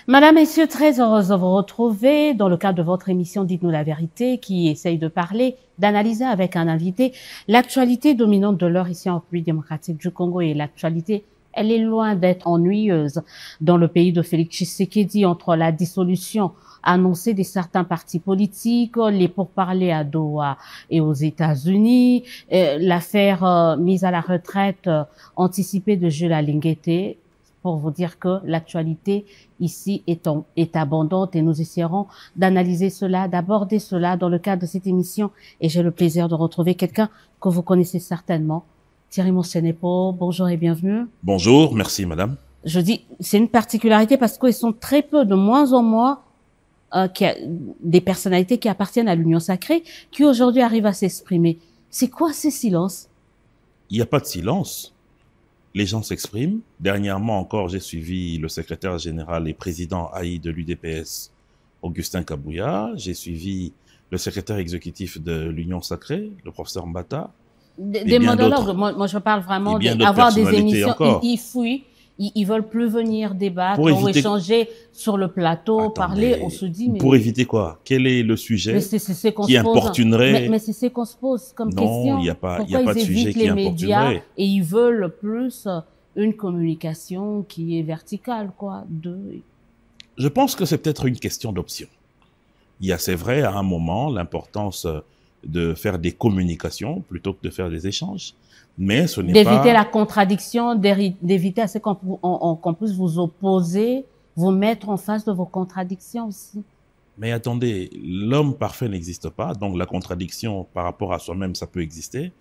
Madame, Messieurs, très heureuse de vous retrouver dans le cadre de votre émission Dites-nous la vérité qui essaye de parler, d'analyser avec un invité l'actualité dominante de l'heure ici en République démocratique du Congo. Et l'actualité, elle est loin d'être ennuyeuse dans le pays de Félix Tshisekedi entre la dissolution annoncée de certains partis politiques, les pourparlers à Doha et aux États-Unis, l'affaire mise à la retraite anticipée de Jules Alinguete, pour vous dire que l'actualité ici est abondante et nous essaierons d'analyser cela, d'aborder cela dans le cadre de cette émission. Et j'ai le plaisir de retrouver quelqu'un que vous connaissez certainement, Thierry Monsenepo. Bonjour et bienvenue. Bonjour, merci madame. Je dis, c'est une particularité parce qu'ils sont très peu, de moins en moins, des personnalités qui appartiennent à l'Union sacrée, qui aujourd'hui arrivent à s'exprimer. C'est quoi ces silences? Il n'y a pas de silence. Les gens s'expriment. Dernièrement encore, j'ai suivi le secrétaire général et président AI de l'UDPS, Augustin Kabouya. J'ai suivi le secrétaire exécutif de l'Union sacrée, le professeur Mbata. Des monologues. Moi, je parle vraiment d'avoir des émissions. Ils fuient. Ils veulent plus venir débattre ou échanger sur le plateau, Attendez, parler. On se dit, mais... Pour éviter quoi? Quel est le sujet qui importunerait? Mais c'est ce qu'on se pose comme question. Non, il n'y a pas de sujet qui importunerait. Et ils veulent plus une communication qui est verticale, quoi. Je pense que c'est peut-être une question d'option. Il y a, c'est vrai, à un moment, l'importance de faire des communications plutôt que de faire des échanges. Mais ce n'est pas... D'éviter la contradiction, d'éviter à ce qu'on puisse vous opposer, vous mettre en face de vos contradictions aussi. Mais attendez, l'homme parfait n'existe pas, donc la contradiction par rapport à soi-même, ça peut exister.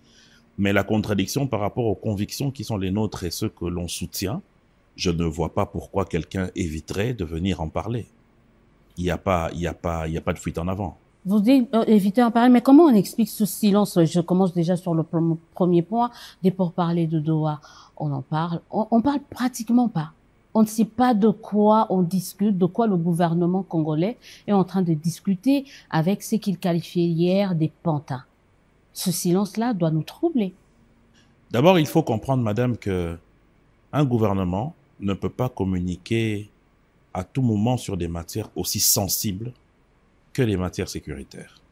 Mais la contradiction par rapport aux convictions qui sont les nôtres et ceux que l'on soutient, je ne vois pas pourquoi quelqu'un éviterait de venir en parler. Il n'y a pas de fuite en avant. Vous dites éviter d'en parler, mais comment on explique ce silence? Je commence déjà sur le premier point, des pourparlers de Doha. On en parle, on parle pratiquement pas. On ne sait pas de quoi on discute, de quoi le gouvernement congolais est en train de discuter avec ce qu'il qualifiait hier des pantins. Ce silence-là doit nous troubler. D'abord, il faut comprendre, madame, que un gouvernement ne peut pas communiquer à tout moment sur des matières aussi sensibles que les matières sécuritaires.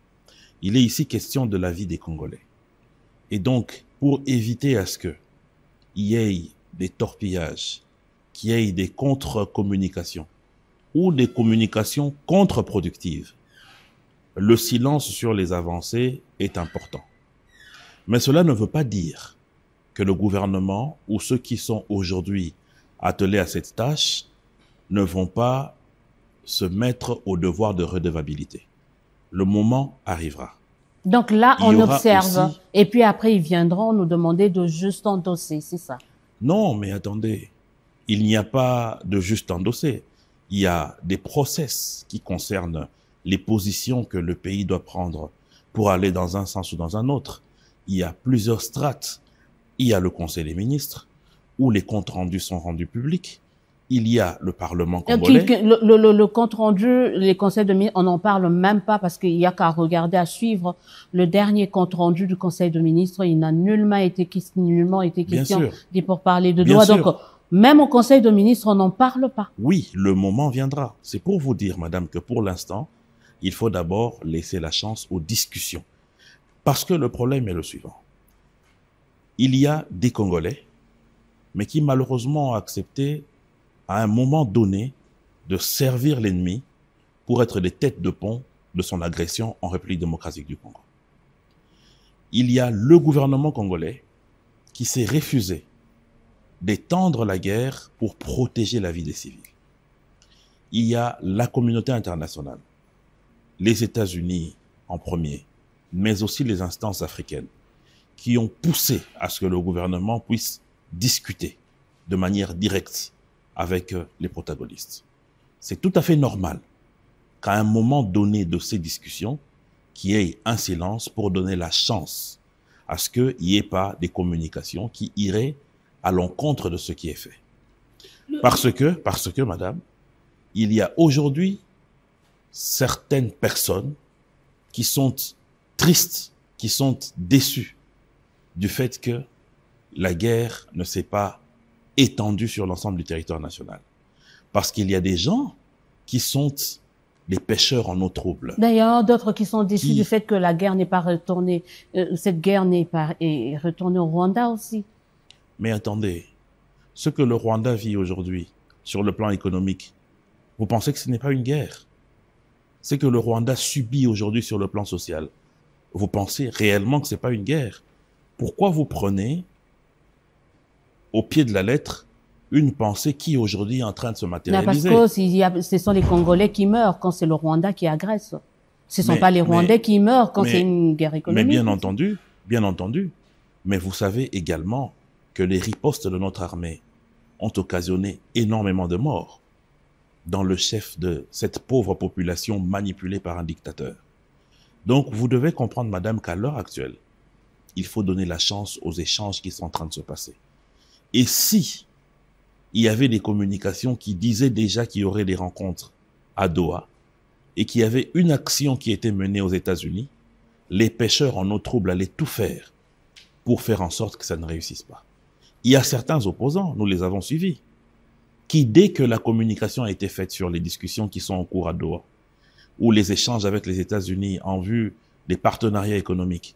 Il est ici question de la vie des Congolais. Et donc, pour éviter à ce qu'il y ait des torpillages, qu'il y ait des contre-communications ou des communications contre-productives, le silence sur les avancées est important. Mais cela ne veut pas dire que le gouvernement ou ceux qui sont aujourd'hui attelés à cette tâche ne vont pas se mettre au devoir de redevabilité. Le moment arrivera. Donc là, on observe. Aussi... Et puis après, ils viendront nous demander de juste endosser, c'est ça? Non, mais attendez. Il n'y a pas de juste endosser. Il y a des process qui concernent les positions que le pays doit prendre pour aller dans un sens ou dans un autre. Il y a plusieurs strates. Il y a le Conseil des ministres, où les comptes rendus sont rendus publics. Il y a le Parlement congolais. Le compte rendu, les conseils de ministres, on n'en parle même pas parce qu'il y a qu'à regarder, à suivre le dernier compte rendu du Conseil de ministres. Il n'a nullement été question des pourparlers de Doha. Donc, même au Conseil de ministres, on n'en parle pas. Oui, le moment viendra. C'est pour vous dire, madame, que pour l'instant, il faut d'abord laisser la chance aux discussions. Parce que le problème est le suivant. Il y a des Congolais, mais qui malheureusement ont accepté à un moment donné de servir l'ennemi pour être des têtes de pont de son agression en République démocratique du Congo. Il y a le gouvernement congolais qui s'est refusé d'étendre la guerre pour protéger la vie des civils. Il y a la communauté internationale, les États-Unis en premier, mais aussi les instances africaines, qui ont poussé à ce que le gouvernement puisse discuter de manière directe avec les protagonistes. C'est tout à fait normal qu'à un moment donné de ces discussions, qu'il y ait un silence pour donner la chance à ce qu'il n'y ait pas des communications qui iraient à l'encontre de ce qui est fait. Parce que, madame, il y a aujourd'hui certaines personnes qui sont tristes, qui sont déçues du fait que la guerre ne s'est pas étendue sur l'ensemble du territoire national. Parce qu'il y a des gens qui sont des pêcheurs en eau trouble. D'ailleurs, d'autres qui sont déçus du fait que la guerre n'est pas retournée, cette guerre est retournée au Rwanda aussi. Mais attendez, ce que le Rwanda vit aujourd'hui sur le plan économique, vous pensez que ce n'est pas une guerre? Ce que le Rwanda subit aujourd'hui sur le plan social, vous pensez réellement que ce n'est pas une guerre? Pourquoi vous prenez au pied de la lettre une pensée qui aujourd'hui est en train de se matérialiser? Parce que ce sont les Congolais qui meurent quand c'est le Rwanda qui agresse. Ce ne sont pas les Rwandais qui meurent quand c'est une guerre économique. Mais bien entendu. Mais vous savez également que les ripostes de notre armée ont occasionné énormément de morts dans le chef de cette pauvre population manipulée par un dictateur. Donc, vous devez comprendre, madame, qu'à l'heure actuelle, il faut donner la chance aux échanges qui sont en train de se passer. Et si il y avait des communications qui disaient déjà qu'il y aurait des rencontres à Doha et qu'il y avait une action qui était menée aux États-Unis, les pêcheurs en eau trouble allaient tout faire pour faire en sorte que ça ne réussisse pas. Il y a certains opposants, nous les avons suivis, qui, dès que la communication a été faite sur les discussions qui sont en cours à Doha, ou les échanges avec les États-Unis en vue des partenariats économiques,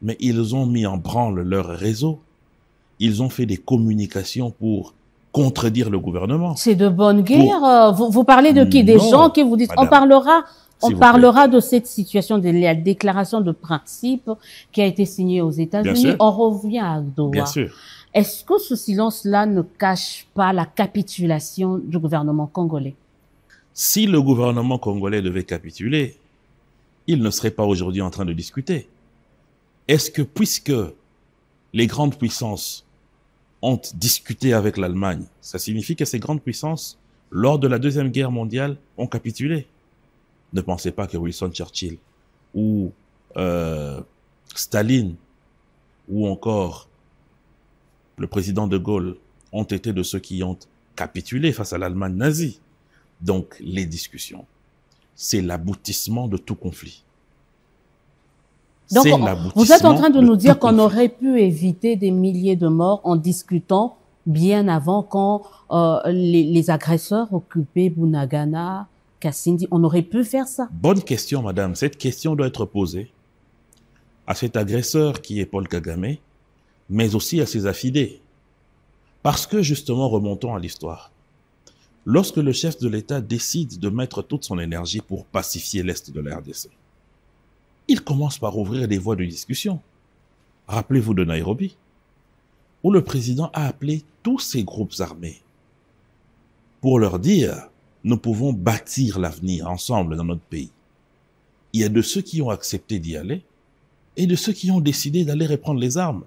mais ils ont mis en branle leur réseau, ils ont fait des communications pour contredire le gouvernement. C'est de bonne guerre. Vous parlez de qui? Des gens qui vous disent, madame, on parlera de cette situation, de la déclaration de principe qui a été signée aux États-Unis. On revient à Doha. Bien sûr. Est-ce que ce silence-là ne cache pas la capitulation du gouvernement congolais? Si le gouvernement congolais devait capituler, il ne serait pas aujourd'hui en train de discuter. Est-ce que puisque les grandes puissances ont discuté avec l'Allemagne, ça signifie que ces grandes puissances, lors de la Deuxième Guerre mondiale, ont capitulé? Ne pensez pas que Winston Churchill ou Staline ou encore le président de Gaulle ont été de ceux qui ont capitulé face à l'Allemagne nazie. Donc, les discussions, c'est l'aboutissement de tout conflit. Donc, vous êtes en train de nous dire qu'on aurait pu éviter des milliers de morts en discutant bien avant quand les agresseurs occupaient Bunagana, Kasindi. On aurait pu faire ça. Bonne question, madame. Cette question doit être posée à cet agresseur qui est Paul Kagame, mais aussi à ses affidés. Parce que, justement, remontons à l'histoire. Lorsque le chef de l'État décide de mettre toute son énergie pour pacifier l'Est de la RDC, il commence par ouvrir des voies de discussion. Rappelez-vous de Nairobi, où le président a appelé tous ces groupes armés pour leur dire « Nous pouvons bâtir l'avenir ensemble dans notre pays ». Il y a de ceux qui ont accepté d'y aller et de ceux qui ont décidé d'aller reprendre les armes,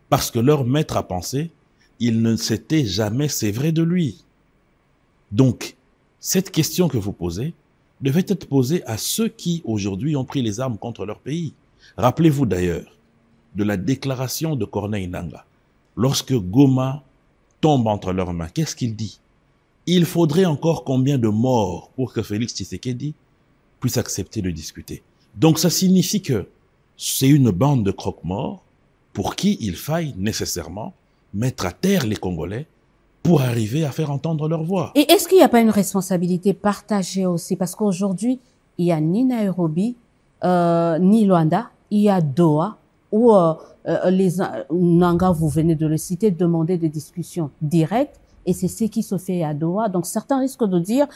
parce que leur maître à penser, il ne s'était jamais sévré de lui. Donc, cette question que vous posez devait être posée à ceux qui, aujourd'hui, ont pris les armes contre leur pays. Rappelez-vous d'ailleurs de la déclaration de Corneille Nangaa. Lorsque Goma tombe entre leurs mains, qu'est-ce qu'il dit? Il faudrait encore combien de morts pour que Félix Tshisekedi puisse accepter de discuter. Donc, ça signifie que c'est une bande de croque-morts pour qui il faille nécessairement mettre à terre les Congolais pour arriver à faire entendre leur voix. Et est-ce qu'il n'y a pas une responsabilité partagée aussi? Parce qu'aujourd'hui, il n'y a ni Nairobi, ni Luanda, il y a Doha, où Nangaa, vous venez de le citer, demander des discussions directes, et c'est ce qui se fait à Doha. Donc certains risquent de dire,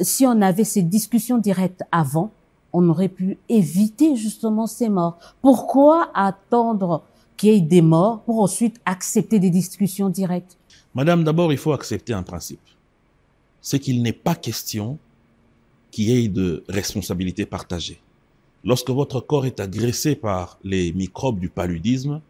si on avait ces discussions directes avant, on aurait pu éviter justement ces morts. Pourquoi attendre qu'il y ait des morts pour ensuite accepter des discussions directes? Madame, d'abord, il faut accepter un principe. C'est qu'il n'est pas question qu'il y ait de responsabilité partagée. Lorsque votre corps est agressé par les microbes du paludisme,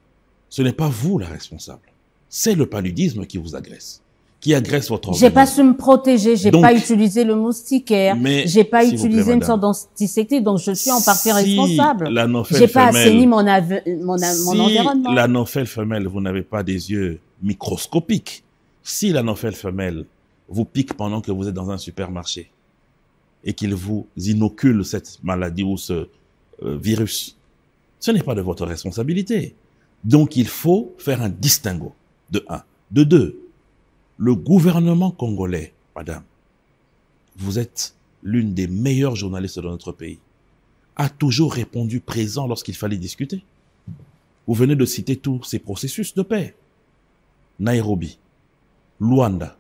ce n'est pas vous la responsable. C'est le paludisme qui vous agresse, qui agresse votre organisme. J'ai pas su me protéger, j'ai pas utilisé le moustiquaire, j'ai pas utilisé une sorte d'antiseptique, donc je suis en partie responsable. J'ai pas assaini mon environnement. Si l'anophèle femelle, vous n'avez pas des yeux microscopiques, si l'anophèle femelle vous pique pendant que vous êtes dans un supermarché et qu'il vous inocule cette maladie ou ce virus, ce n'est pas de votre responsabilité. Donc il faut faire un distinguo, de un. De deux, le gouvernement congolais, madame, vous êtes l'une des meilleures journalistes de notre pays, a toujours répondu présent lorsqu'il fallait discuter. Vous venez de citer tous ces processus de paix. Nairobi, Luanda,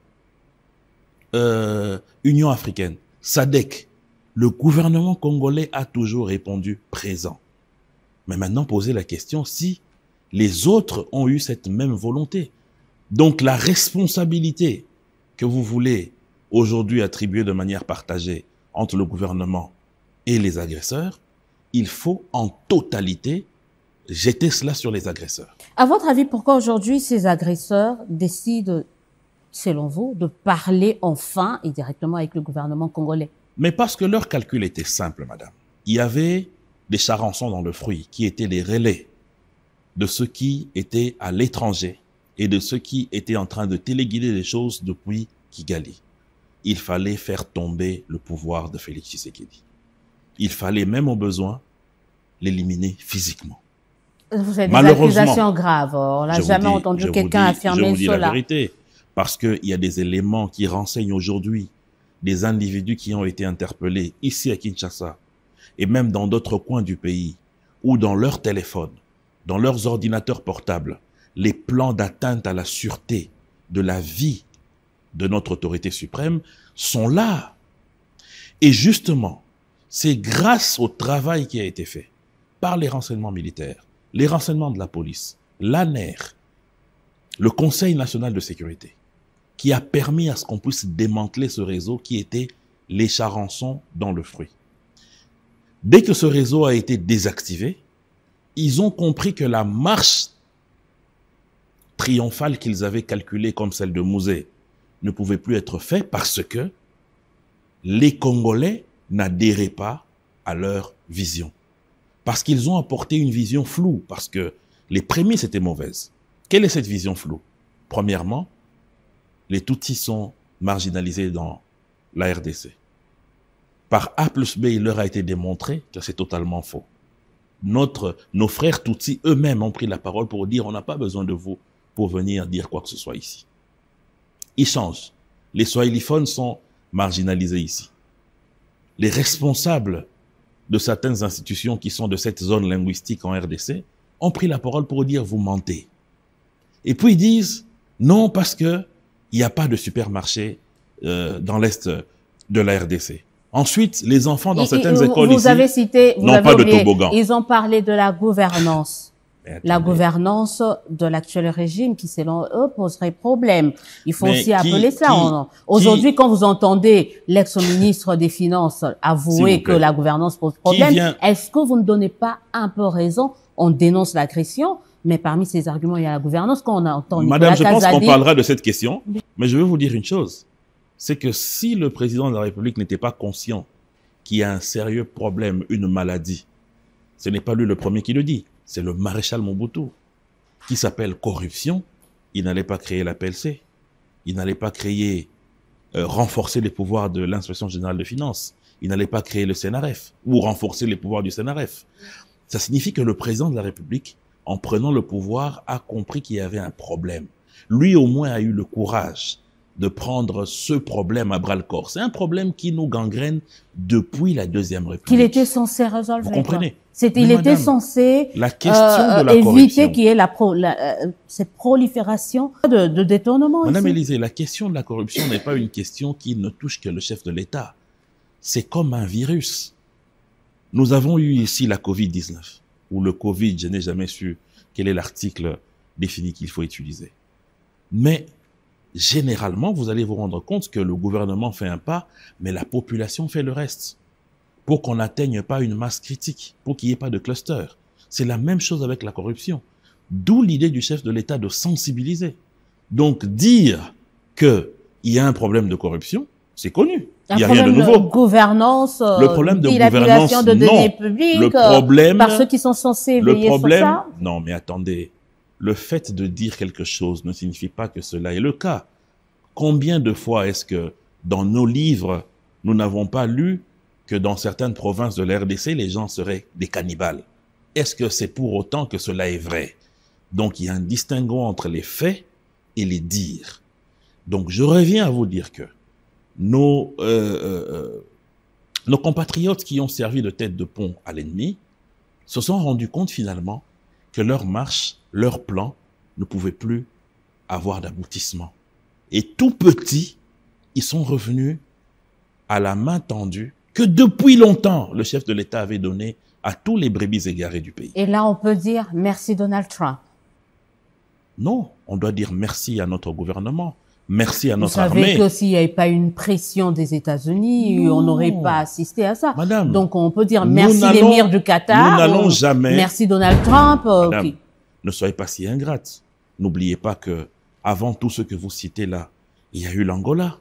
Union africaine, SADC. Le gouvernement congolais a toujours répondu présent. Mais maintenant, posez la question si les autres ont eu cette même volonté. Donc la responsabilité que vous voulez aujourd'hui attribuer de manière partagée entre le gouvernement et les agresseurs, il faut en totalité jeter cela sur les agresseurs. À votre avis, pourquoi aujourd'hui ces agresseurs décident, selon vous, de parler enfin et directement avec le gouvernement congolais? Mais parce que leur calcul était simple, madame. Il y avait des charançons dans le fruit qui étaient les relais de ceux qui étaient à l'étranger et de ceux qui étaient en train de téléguider les choses depuis Kigali. Il fallait faire tomber le pouvoir de Félix Tshisekedi. Il fallait même au besoin l'éliminer physiquement. Vous avez des accusations graves. On n'a jamais entendu quelqu'un affirmer cela. Je vous dis la vérité, parce qu'il y a des éléments qui renseignent aujourd'hui des individus qui ont été interpellés ici à Kinshasa et même dans d'autres coins du pays ou dans leurs téléphones, dans leurs ordinateurs portables, les plans d'atteinte à la sûreté de la vie de notre autorité suprême sont là. Et justement, c'est grâce au travail qui a été fait par les renseignements militaires, les renseignements de la police, l'ANER, le Conseil national de sécurité, qui a permis à ce qu'on puisse démanteler ce réseau qui était les charançons dans le fruit. Dès que ce réseau a été désactivé, ils ont compris que la marche triomphale qu'ils avaient calculée comme celle de Mouzé ne pouvait plus être faite parce que les Congolais n'adhéraient pas à leur vision. Parce qu'ils ont apporté une vision floue, parce que les prémices étaient mauvaises. Quelle est cette vision floue? Premièrement, les Tutsis sont marginalisés dans la RDC. Par A plus B, il leur a été démontré que c'est totalement faux. Nos frères Tutsis eux-mêmes ont pris la parole pour dire on n'a pas besoin de vous pour venir dire quoi que ce soit ici. Ils changent. Les swahiliphones sont marginalisés ici. Les responsables de certaines institutions qui sont de cette zone linguistique en RDC ont pris la parole pour dire vous mentez. Et puis ils disent non parce que il n'y a pas de supermarché dans l'est de la RDC. Ensuite, les enfants dans certaines écoles ici n'ont pas de toboggan. Ils ont parlé de la gouvernance. La gouvernance de l'actuel régime qui, selon eux, poserait problème. Il faut aussi appeler ça. Aujourd'hui, quand vous entendez l'ex-ministre des Finances avouer que la gouvernance pose problème, est-ce que vous ne donnez pas un peu raison? On dénonce l'agression, mais parmi ces arguments, il y a la gouvernance. Quand on entend Madame, je pense qu'on parlera de cette question, mais je veux vous dire une chose. C'est que si le président de la République n'était pas conscient qu'il y a un sérieux problème, une maladie, ce n'est pas lui le premier qui le dit. C'est le maréchal Mobutu qui s'appelle corruption. Il n'allait pas créer la PLC. Il n'allait pas créer, renforcer les pouvoirs de l'inspection générale de finances. Il n'allait pas créer le CNRF ou renforcer les pouvoirs du CNRF. Ça signifie que le président de la République, en prenant le pouvoir, a compris qu'il y avait un problème. Lui, au moins, a eu le courage de prendre ce problème à bras-le-corps. C'est un problème qui nous gangrène depuis la Deuxième République. Qu'il était censé résolver. Vous comprenez? Il était censé la question de la éviter qu'il y ait cette prolifération de détournement. Madame Élysée, la question de la corruption n'est pas une question qui ne touche que le chef de l'État. C'est comme un virus. Nous avons eu ici la Covid-19, ou le Covid, je n'ai jamais su quel est l'article défini qu'il faut utiliser. Mais généralement, vous allez vous rendre compte que le gouvernement fait un pas, mais la population fait le reste. Pour qu'on n'atteigne pas une masse critique, pour qu'il n'y ait pas de cluster. C'est la même chose avec la corruption. D'où l'idée du chef de l'État de sensibiliser. Donc, dire qu'il y a un problème de corruption, c'est connu. Il n'y a rien de nouveau. Gouvernance, le problème de gouvernance, de deniers publics, le problème, par ceux qui sont censés veiller sur ça. Non, mais attendez. Le fait de dire quelque chose ne signifie pas que cela est le cas. Combien de fois est-ce que dans nos livres, nous n'avons pas lu que dans certaines provinces de la RDC, les gens seraient des cannibales? Est-ce que c'est pour autant que cela est vrai? Donc, il y a un distinguo entre les faits et les dires. Donc, je reviens à vous dire que nos Nos compatriotes qui ont servi de tête de pont à l'ennemi se sont rendus compte finalement que leur marche, leur plan ne pouvait plus avoir d'aboutissement. Et tout petits, ils sont revenus à la main tendue que depuis longtemps le chef de l'État avait donnée à tous les brebis égarés du pays. Et là, on peut dire merci Donald Trump. Non, on doit dire merci à notre gouvernement, merci à notre armée. Vous savez que s'il n'y avait pas une pression des États-Unis, on n'aurait pas assisté à ça. Madame, donc on peut dire merci l'émir du Qatar. Nous n'allons jamais. Merci Donald Trump. Madame, okay. Ne soyez pas si ingrate. N'oubliez pas que avant tout ce que vous citez là, il y a eu l'Angola,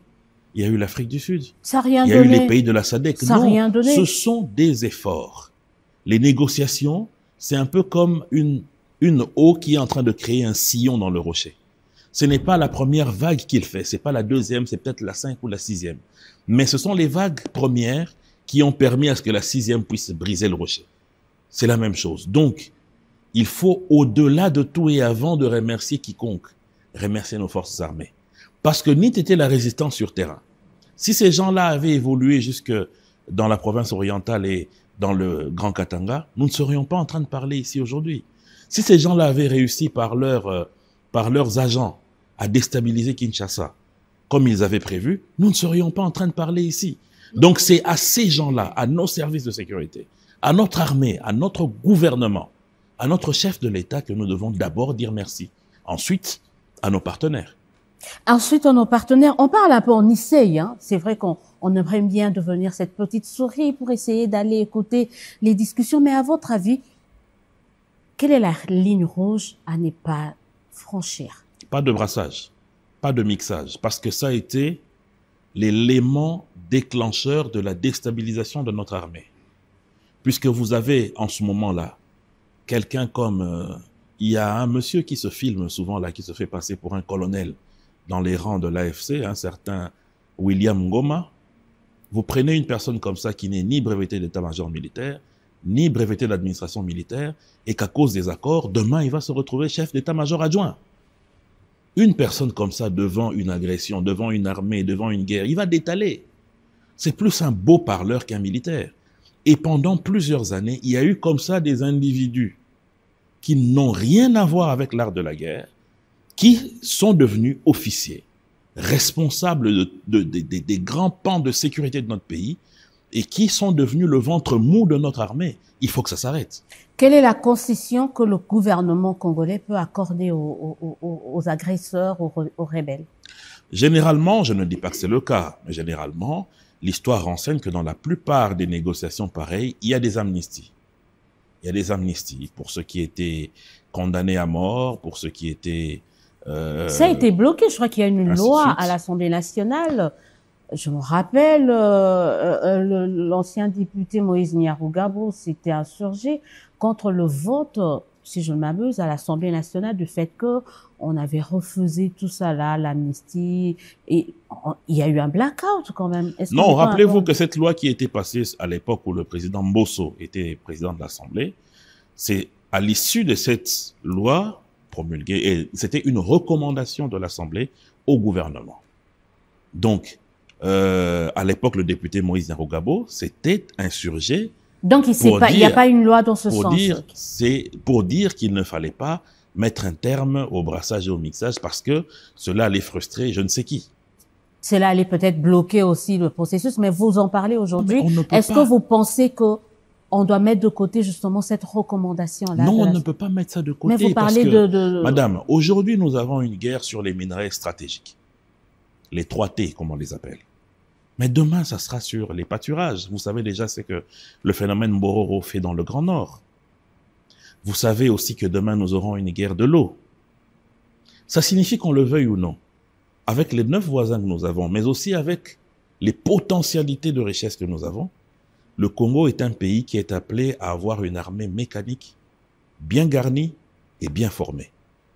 il y a eu l'Afrique du Sud, ça a rien il y a eu les pays de la SADC. Ça non, rien donné. Ce sont des efforts. Les négociations, c'est un peu comme une eau qui est en train de créer un sillon dans le rocher. Ce n'est pas la première vague qu'il fait, c'est pas la deuxième, c'est peut-être la 5 ou la 6e. Mais ce sont les vagues premières qui ont permis à ce que la 6e puisse briser le rocher. C'est la même chose. Donc, il faut, au-delà de tout et avant de remercier quiconque, remercier nos forces armées. Parce que NIT était la résistance sur terrain. Si ces gens-là avaient évolué jusque dans la province orientale et dans le Grand Katanga, nous ne serions pas en train de parler ici aujourd'hui. Si ces gens-là avaient réussi par leurs agents à déstabiliser Kinshasa, comme ils avaient prévu, nous ne serions pas en train de parler ici. Donc c'est à ces gens-là, à nos services de sécurité, à notre armée, à notre gouvernement, à notre chef de l'État que nous devons d'abord dire merci. Ensuite, à nos partenaires. Ensuite, à nos partenaires, on parle un peu en Issei, hein. C'est vrai qu'on aimerait bien devenir cette petite souris pour essayer d'aller écouter les discussions. Mais à votre avis, quelle est la ligne rouge à ne pas franchir? Pas de brassage, pas de mixage, parce que ça a été l'élément déclencheur de la déstabilisation de notre armée. Puisque vous avez en ce moment-là quelqu'un comme... il y a un monsieur qui se filme souvent là, qui se fait passer pour un colonel dans les rangs de l'AFC, un certain William Ngoma. Vous prenez une personne comme ça qui n'est ni breveté d'état-major militaire, ni breveté d'administration militaire, et qu'à cause des accords, demain, il va se retrouver chef d'état-major adjoint. Une personne comme ça, devant une agression, devant une armée, devant une guerre, il va détaler. C'est plus un beau parleur qu'un militaire. Et pendant plusieurs années, il y a eu comme ça des individus qui n'ont rien à voir avec l'art de la guerre, qui sont devenus officiers, responsables des grands pans de sécurité de notre pays, et qui sont devenus le ventre mou de notre armée. Il faut que ça s'arrête. Quelle est la concession que le gouvernement congolais peut accorder aux agresseurs, aux rebelles? Généralement, je ne dis pas que c'est le cas, mais généralement, l'histoire renseigne que dans la plupart des négociations pareilles, il y a des amnisties. Il y a des amnisties pour ceux qui étaient condamnés à mort, pour ceux qui étaient... ça a été bloqué. Je crois qu'il y a une loi à l'Assemblée nationale. Je me rappelle, l'ancien député Moïse Nyarugabo s'était insurgé contre le vote, si je ne m'abuse, à l'Assemblée nationale du fait que on avait refusé tout ça là, l'amnistie, et il y a eu un blackout quand même. Non, rappelez-vous que cette loi qui était passée à l'époque où le président Mbosso était président de l'Assemblée, c'est à l'issue de cette loi promulguée, et c'était une recommandation de l'Assemblée au gouvernement. Donc, à l'époque, le député Moïse Nyarugabo s'était insurgé. Donc, il n'y a pas une loi dans ce sens. C'est pour dire qu'il ne fallait pas mettre un terme au brassage et au mixage parce que cela allait frustrer je ne sais qui. Cela allait peut-être bloquer aussi le processus, mais vous en parlez aujourd'hui. Est-ce que vous pensez que on doit mettre de côté justement cette recommandation-là? Non, on ne peut pas mettre ça de côté. Mais vous parlez Madame, aujourd'hui, nous avons une guerre sur les minerais stratégiques. Les 3T, comme on les appelle. Mais demain, ça sera sur les pâturages. Vous savez déjà ce que le phénomène Mbororo fait dans le Grand Nord. Vous savez aussi que demain, nous aurons une guerre de l'eau. Ça signifie qu'on le veuille ou non. Avec les 9 voisins que nous avons, mais aussi avec les potentialités de richesse que nous avons, le Congo est un pays qui est appelé à avoir une armée mécanique bien garnie et bien formée.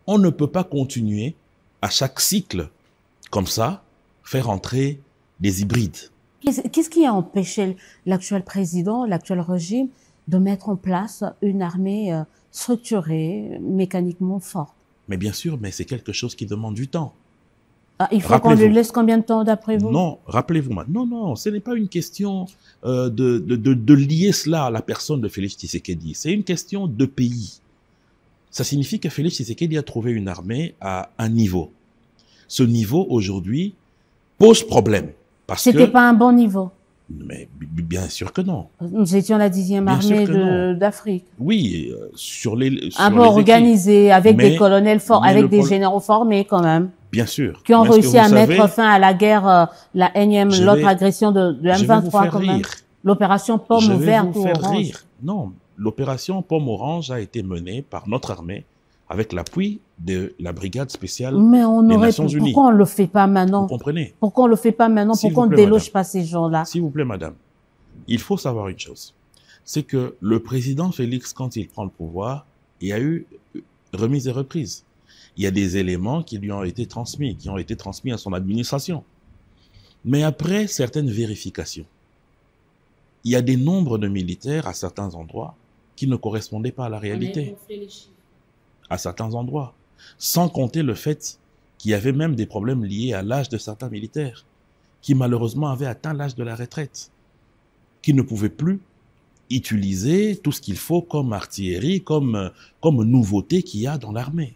On ne peut pas continuer à chaque cycle, comme ça, faire entrer des hybrides. Qu'est-ce qui a empêché l'actuel président, l'actuel régime, de mettre en place une armée structurée, mécaniquement forte? Mais bien sûr, mais c'est quelque chose qui demande du temps. Ah, il faut qu'on lui laisse combien de temps d'après vous? Non, rappelez-vous maintenant. Non, non, ce n'est pas une question de lier cela à la personne de Félix Tshisekedi. C'est une question de pays. Ça signifie que Félix Tshisekedi a trouvé une armée à un niveau. Ce niveau, aujourd'hui, pose problème. C'était pas un bon niveau. Mais bien sûr que non. Nous étions la 10e armée d'Afrique. Oui, sur les... Un peu organisé, avec des colonels forts, avec des généraux formés quand même. Bien sûr. Qui ont réussi à mettre fin à la guerre, la énième, l'autre agression de M23 quand même. L'opération Pomme Verte ou Orange. Non, l'opération Pomme Orange a été menée par notre armée avec l'appui de la brigade spéciale des Nations Unies. Pourquoi on le fait pas maintenant? Vous comprenez? Pourquoi on le fait pas maintenant? Pourquoi on ne déloge pas ces gens-là? S'il vous plaît, madame. Il faut savoir une chose. C'est que le président Félix, quand il prend le pouvoir, il y a eu remise et reprise. Il y a des éléments qui lui ont été transmis, qui ont été transmis à son administration. Mais après certaines vérifications, il y a des nombres de militaires à certains endroits qui ne correspondaient pas à la réalité. À certains endroits. Sans compter le fait qu'il y avait même des problèmes liés à l'âge de certains militaires, qui malheureusement avaient atteint l'âge de la retraite, qui ne pouvaient plus utiliser tout ce qu'il faut comme artillerie, comme nouveauté qu'il y a dans l'armée.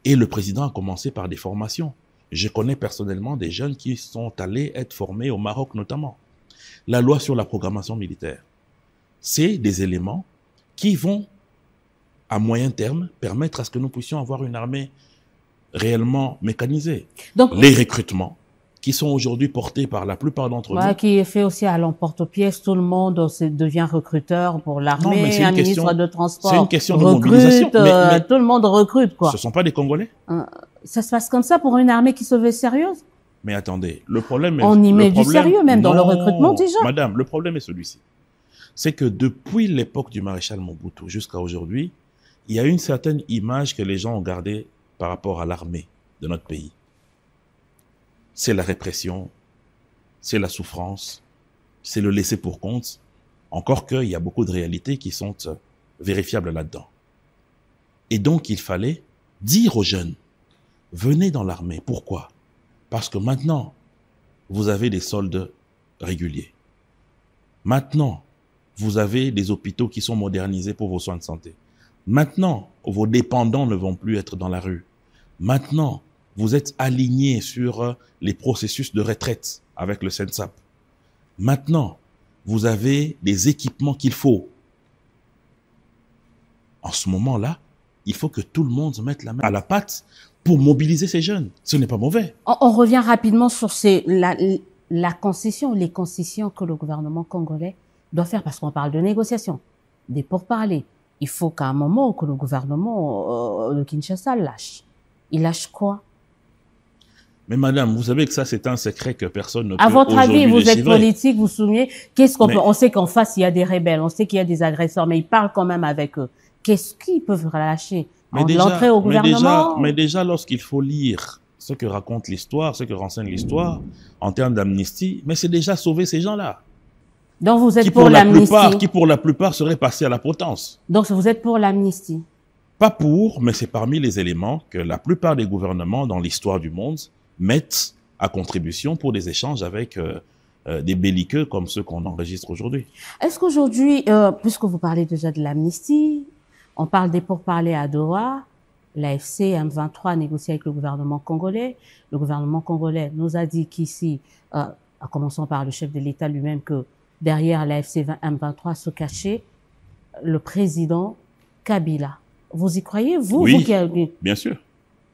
Et le président a commencé par des formations. Je connais personnellement des jeunes qui sont allés être formés au Maroc notamment. La loi sur la programmation militaire, c'est des éléments qui vont, à moyen terme, permettre à ce que nous puissions avoir une armée réellement mécanisée. Donc, les recrutements qui sont aujourd'hui portés par la plupart d'entre nous. Qui est fait aussi à l'emporte-pièce, tout le monde devient recruteur pour l'armée, un ministre de transport. C'est une question de mobilisation. Mais tout le monde recrute, quoi. Ce ne sont pas des Congolais? Ça se passe comme ça pour une armée qui se veut sérieuse? Mais attendez, le problème est... On y met du sérieux, même dans le recrutement déjà. Madame, le problème est celui-ci. C'est que depuis l'époque du maréchal Mobutu jusqu'à aujourd'hui, il y a une certaine image que les gens ont gardée par rapport à l'armée de notre pays. C'est la répression, c'est la souffrance, c'est le laisser pour compte, encore qu'il y a beaucoup de réalités qui sont vérifiables là-dedans. Et donc, il fallait dire aux jeunes, venez dans l'armée. Pourquoi? Parce que maintenant, vous avez des soldes réguliers. Maintenant, vous avez des hôpitaux qui sont modernisés pour vos soins de santé. Maintenant, vos dépendants ne vont plus être dans la rue. Maintenant, vous êtes alignés sur les processus de retraite avec le SENSAP. Maintenant, vous avez des équipements qu'il faut. En ce moment-là, il faut que tout le monde mette la main à la pâte pour mobiliser ces jeunes. Ce n'est pas mauvais. On revient rapidement sur la concession, les concessions que le gouvernement congolais doit faire, parce qu'on parle de négociations, des pourparlers. Il faut qu'à un moment que le gouvernement de Kinshasa lâche. Il lâche quoi? Mais madame, vous savez que ça, c'est un secret que personne ne peut à votre avis, vous êtes déchiffrer. politique, vous vous souvenez, qu'est-ce qu'on peut, on sait qu'en face, il y a des rebelles, on sait qu'il y a des agresseurs, mais ils parlent quand même avec eux. Qu'est-ce qu'ils peuvent relâcher? L'entrée au gouvernement? Mais déjà, lorsqu'il faut lire ce que raconte l'histoire, ce que renseigne l'histoire, en termes d'amnistie, mais c'est déjà sauver ces gens-là. Donc vous êtes pour l'amnistie? Qui pour la plupart seraient passés à la potence. Donc vous êtes pour l'amnistie? Pas pour, mais c'est parmi les éléments que la plupart des gouvernements dans l'histoire du monde mettent à contribution pour des échanges avec des belliqueux comme ceux qu'on enregistre aujourd'hui. Est-ce qu'aujourd'hui, puisque vous parlez déjà de l'amnistie, on parle des pourparlers à Doha, l'AFC M23 a négocié avec le gouvernement congolais. Le gouvernement congolais nous a dit qu'ici, en commençant par le chef de l'État lui-même, que derrière l'AFC M23 se cachait le président Kabila. Vous y croyez, vous? Oui, vous bien sûr.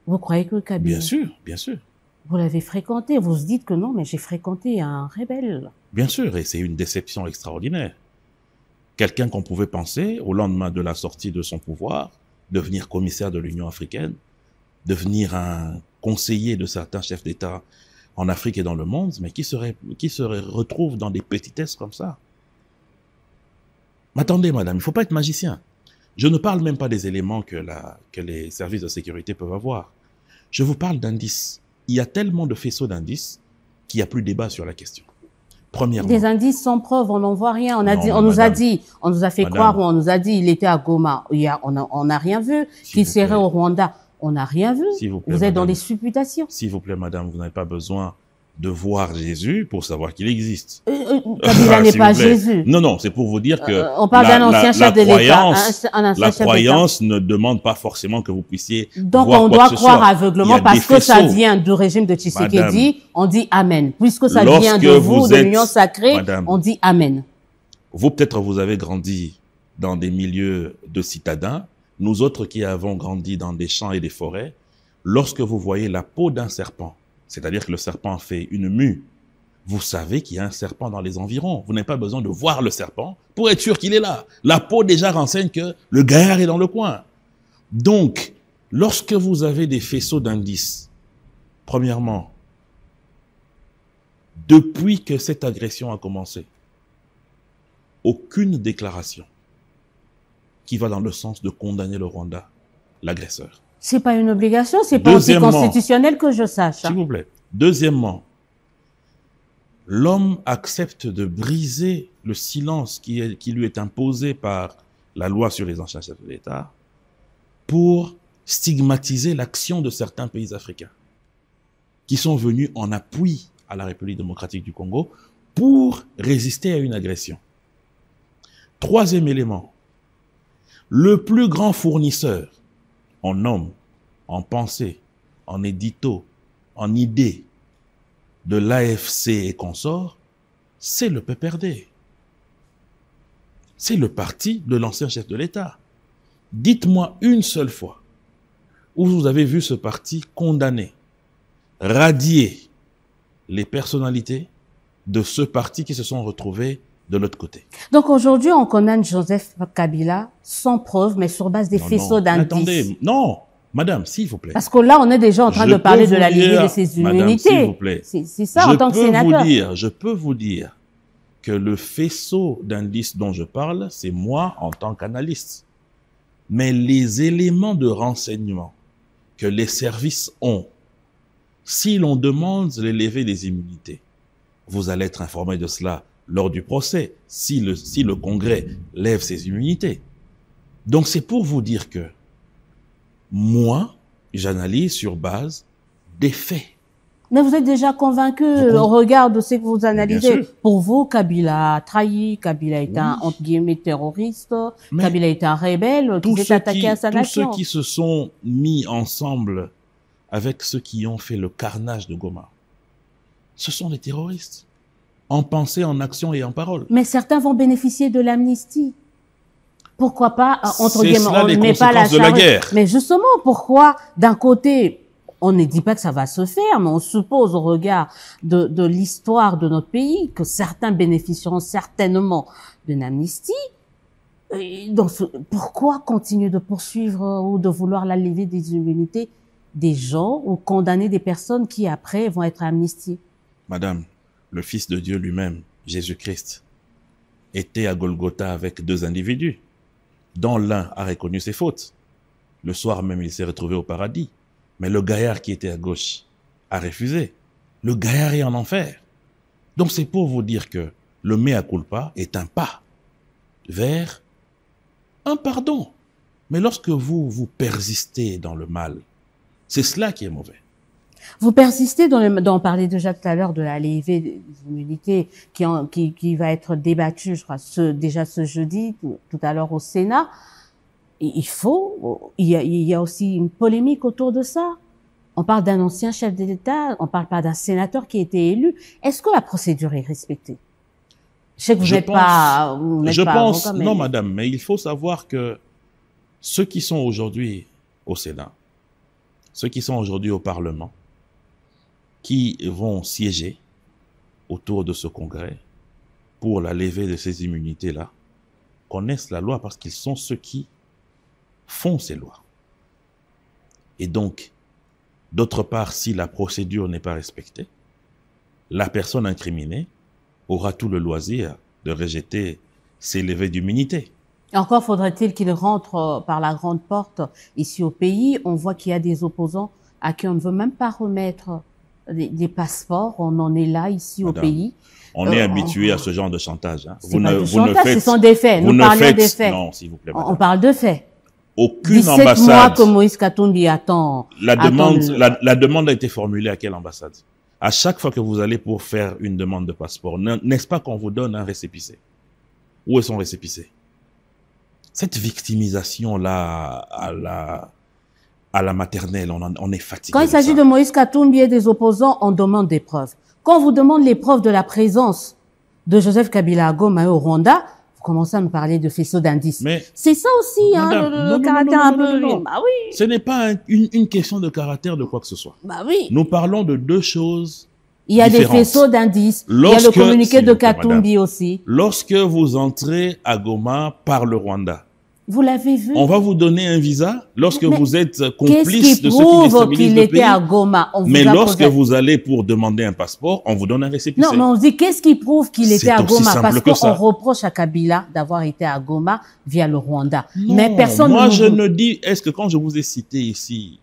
Vous croyez que Kabila? Bien sûr, bien sûr. Vous l'avez fréquenté, vous se dites que non, mais j'ai fréquenté un rebelle. Bien sûr, et c'est une déception extraordinaire. Quelqu'un qu'on pouvait penser, au lendemain de la sortie de son pouvoir, devenir commissaire de l'Union africaine, devenir un conseiller de certains chefs d'État en Afrique et dans le monde, mais qui se retrouve dans des petitesses comme ça. Mais attendez, madame, il ne faut pas être magicien. Je ne parle même pas des éléments que les services de sécurité peuvent avoir. Je vous parle d'indices. Il y a tellement de faisceaux d'indices qu'il n'y a plus de débat sur la question. Premièrement. Des indices sans preuve, on n'en voit rien. On nous a fait croire, ou on nous a dit il était à Goma. On n'a rien vu, qu'il serait au Rwanda. On n'a rien vu. S'il vous plaît, Vous êtes dans madame. les supputations. S'il vous plaît, madame, vous n'avez pas besoin de voir Jésus pour savoir qu'il existe. Kabila n'est S'il pas vous plaît. Jésus. Non, non, c'est pour vous dire que On parle d'un ancien chef de l'État. la croyance ne demande pas forcément que vous puissiez Donc voir on quoi doit que ce croire soit. aveuglement Il y a parce des que ça faisceaux. vient du régime de Tshisekedi, Madame, on dit Amen. Puisque ça lorsque vient de vous, vous de êtes- l'Union sacrée, Madame, on dit Amen. Vous, peut-être, vous avez grandi dans des milieux de citadins. Nous autres qui avons grandi dans des champs et des forêts, lorsque vous voyez la peau d'un serpent, c'est-à-dire que le serpent fait une mue, vous savez qu'il y a un serpent dans les environs. Vous n'avez pas besoin de voir le serpent pour être sûr qu'il est là. La peau déjà renseigne que le gaillard est dans le coin. Donc, lorsque vous avez des faisceaux d'indices, premièrement, depuis que cette agression a commencé, aucune déclaration qui va dans le sens de condamner le Rwanda, l'agresseur. C'est pas une obligation, c'est pas aussi Deuxièmement, constitutionnel que je sache. S'il vous plaît. Deuxièmement, l'homme accepte de briser le silence qui lui est imposé par la loi sur les anciens chefs de l'État pour stigmatiser l'action de certains pays africains qui sont venus en appui à la République démocratique du Congo pour résister à une agression. Troisième élément, le plus grand fournisseur en hommes, en pensée, en édito, en idées de l'AFC et consorts, c'est le PPRD. C'est le parti de l'ancien chef de l'État. Dites-moi une seule fois où vous avez vu ce parti condamner, radier les personnalités de ce parti qui se sont retrouvés de l'autre côté. Donc aujourd'hui, on condamne Joseph Kabila sans preuve, mais sur base des faisceaux d'indices. Attendez, non, madame, s'il vous plaît. Parce que là, on est déjà en train Je de parler peux de la vous levée dire, de ses madame, immunités. s'il vous plaît. C'est ça en tant que sénateur. Je peux vous dire que le faisceau d'indices dont je parle, c'est moi en tant qu'analyste. Mais les éléments de renseignement que les services ont, si l'on demande les levées des immunités, vous allez être informé de cela lors du procès, si le Congrès lève ses immunités. Donc c'est pour vous dire que moi, j'analyse sur base des faits. Mais vous êtes déjà convaincu au regard de ce que vous analysez. Pour vous, Kabila a trahi, Kabila est un, entre guillemets, terroriste, mais Kabila est un rebelle qui s'est attaqué à sa nation. Tous ceux qui se sont mis ensemble avec ceux qui ont fait le carnage de Goma, ce sont des terroristes. En pensée, en action et en parole. Mais certains vont bénéficier de l'amnistie. Pourquoi pas, entre guillemets, on ne met pas la de la guerre. Mais justement, pourquoi, d'un côté, on ne dit pas que ça va se faire, mais on suppose au regard de l'histoire de notre pays que certains bénéficieront certainement d'une amnistie. Donc, pourquoi continuer de poursuivre ou de vouloir la levée des immunités des gens ou condamner des personnes qui après vont être amnistiées? Madame, le Fils de Dieu lui-même, Jésus-Christ, était à Golgotha avec deux individus, dont l'un a reconnu ses fautes. Le soir même, il s'est retrouvé au paradis. Mais le gaillard qui était à gauche a refusé. Le gaillard est en enfer. Donc c'est pour vous dire que le mea culpa est un pas vers un pardon. Mais lorsque vous persistez dans le mal, c'est cela qui est mauvais. Vous persistez on parlait déjà tout à l'heure de la levée des immunités qui va être débattue, je crois, déjà ce jeudi, tout à l'heure au Sénat. Il y a aussi une polémique autour de ça. On parle d'un ancien chef d'État, on parle pas d'un sénateur qui a été élu. Est-ce que la procédure est respectée? Je sais que vous n'êtes pas avocat, mais... Non, madame, mais il faut savoir que ceux qui sont aujourd'hui au Sénat, ceux qui sont aujourd'hui au Parlement, qui vont siéger autour de ce congrès pour la levée de ces immunités-là, connaissent la loi parce qu'ils sont ceux qui font ces lois. Et donc, d'autre part, si la procédure n'est pas respectée, la personne incriminée aura tout le loisir de rejeter ces levées d'immunité. Encore faudrait-il qu'il rentre par la grande porte ici au pays. On voit qu'il y a des opposants à qui on ne veut même pas remettre des passeports. On en est là ici au pays. On est habitué à ce genre de chantage. Hein. Ce sont des faits. Nous parlons des faits. Non, s'il vous plaît, madame. On parle de faits. Aucune 17 mois ambassade. que Moïse Katumbi attend. La demande a été formulée à quelle ambassade? À chaque fois que vous allez pour faire une demande de passeport, n'est-ce pas qu'on vous donne un récépissé? Où est son récépissé? Cette victimisation-là à la maternelle, on est fatigué. Quand il s'agit de Moïse Katumbi et des opposants, on demande des preuves. Quand on vous demande les preuves de la présence de Joseph Kabila à Goma et au Rwanda, vous commencez à nous parler de faisceaux d'indices. C'est ça aussi, le caractère un peu... Bah oui. Ce n'est pas une question de caractère de quoi que ce soit. Bah oui. Nous parlons de deux choses Il y a différentes. des faisceaux d'indices. Il y a le communiqué de Katumbi aussi. Lorsque vous entrez à Goma par le Rwanda, vous l'avez vu. On va vous donner un visa lorsque vous êtes complice de ceux qui prouve déstabilisent qu'il le était pays. à Goma? Mais lorsque vous allez pour demander un passeport, on vous donne un récépissé. Non, mais on dit qu'est-ce qui prouve qu'il était à Goma? Parce qu'on ça. reproche à Kabila d'avoir été à Goma via le Rwanda. Non, mais personne moi je ne dis, est-ce que quand je vous ai cité ici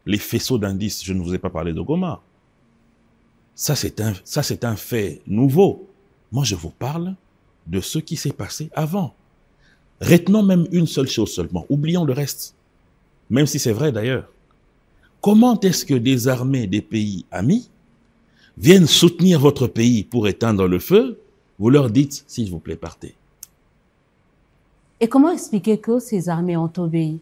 les faisceaux d'indices, je ne vous ai pas parlé de Goma. Ça c'est un fait nouveau. Moi je vous parle de ce qui s'est passé avant. Retenons même une seule chose seulement. Oublions le reste. Même si c'est vrai d'ailleurs. Comment est-ce que des armées des pays amis viennent soutenir votre pays pour éteindre le feu? Vous leur dites, s'il vous plaît, partez. Et comment expliquer que ces armées ont obéi?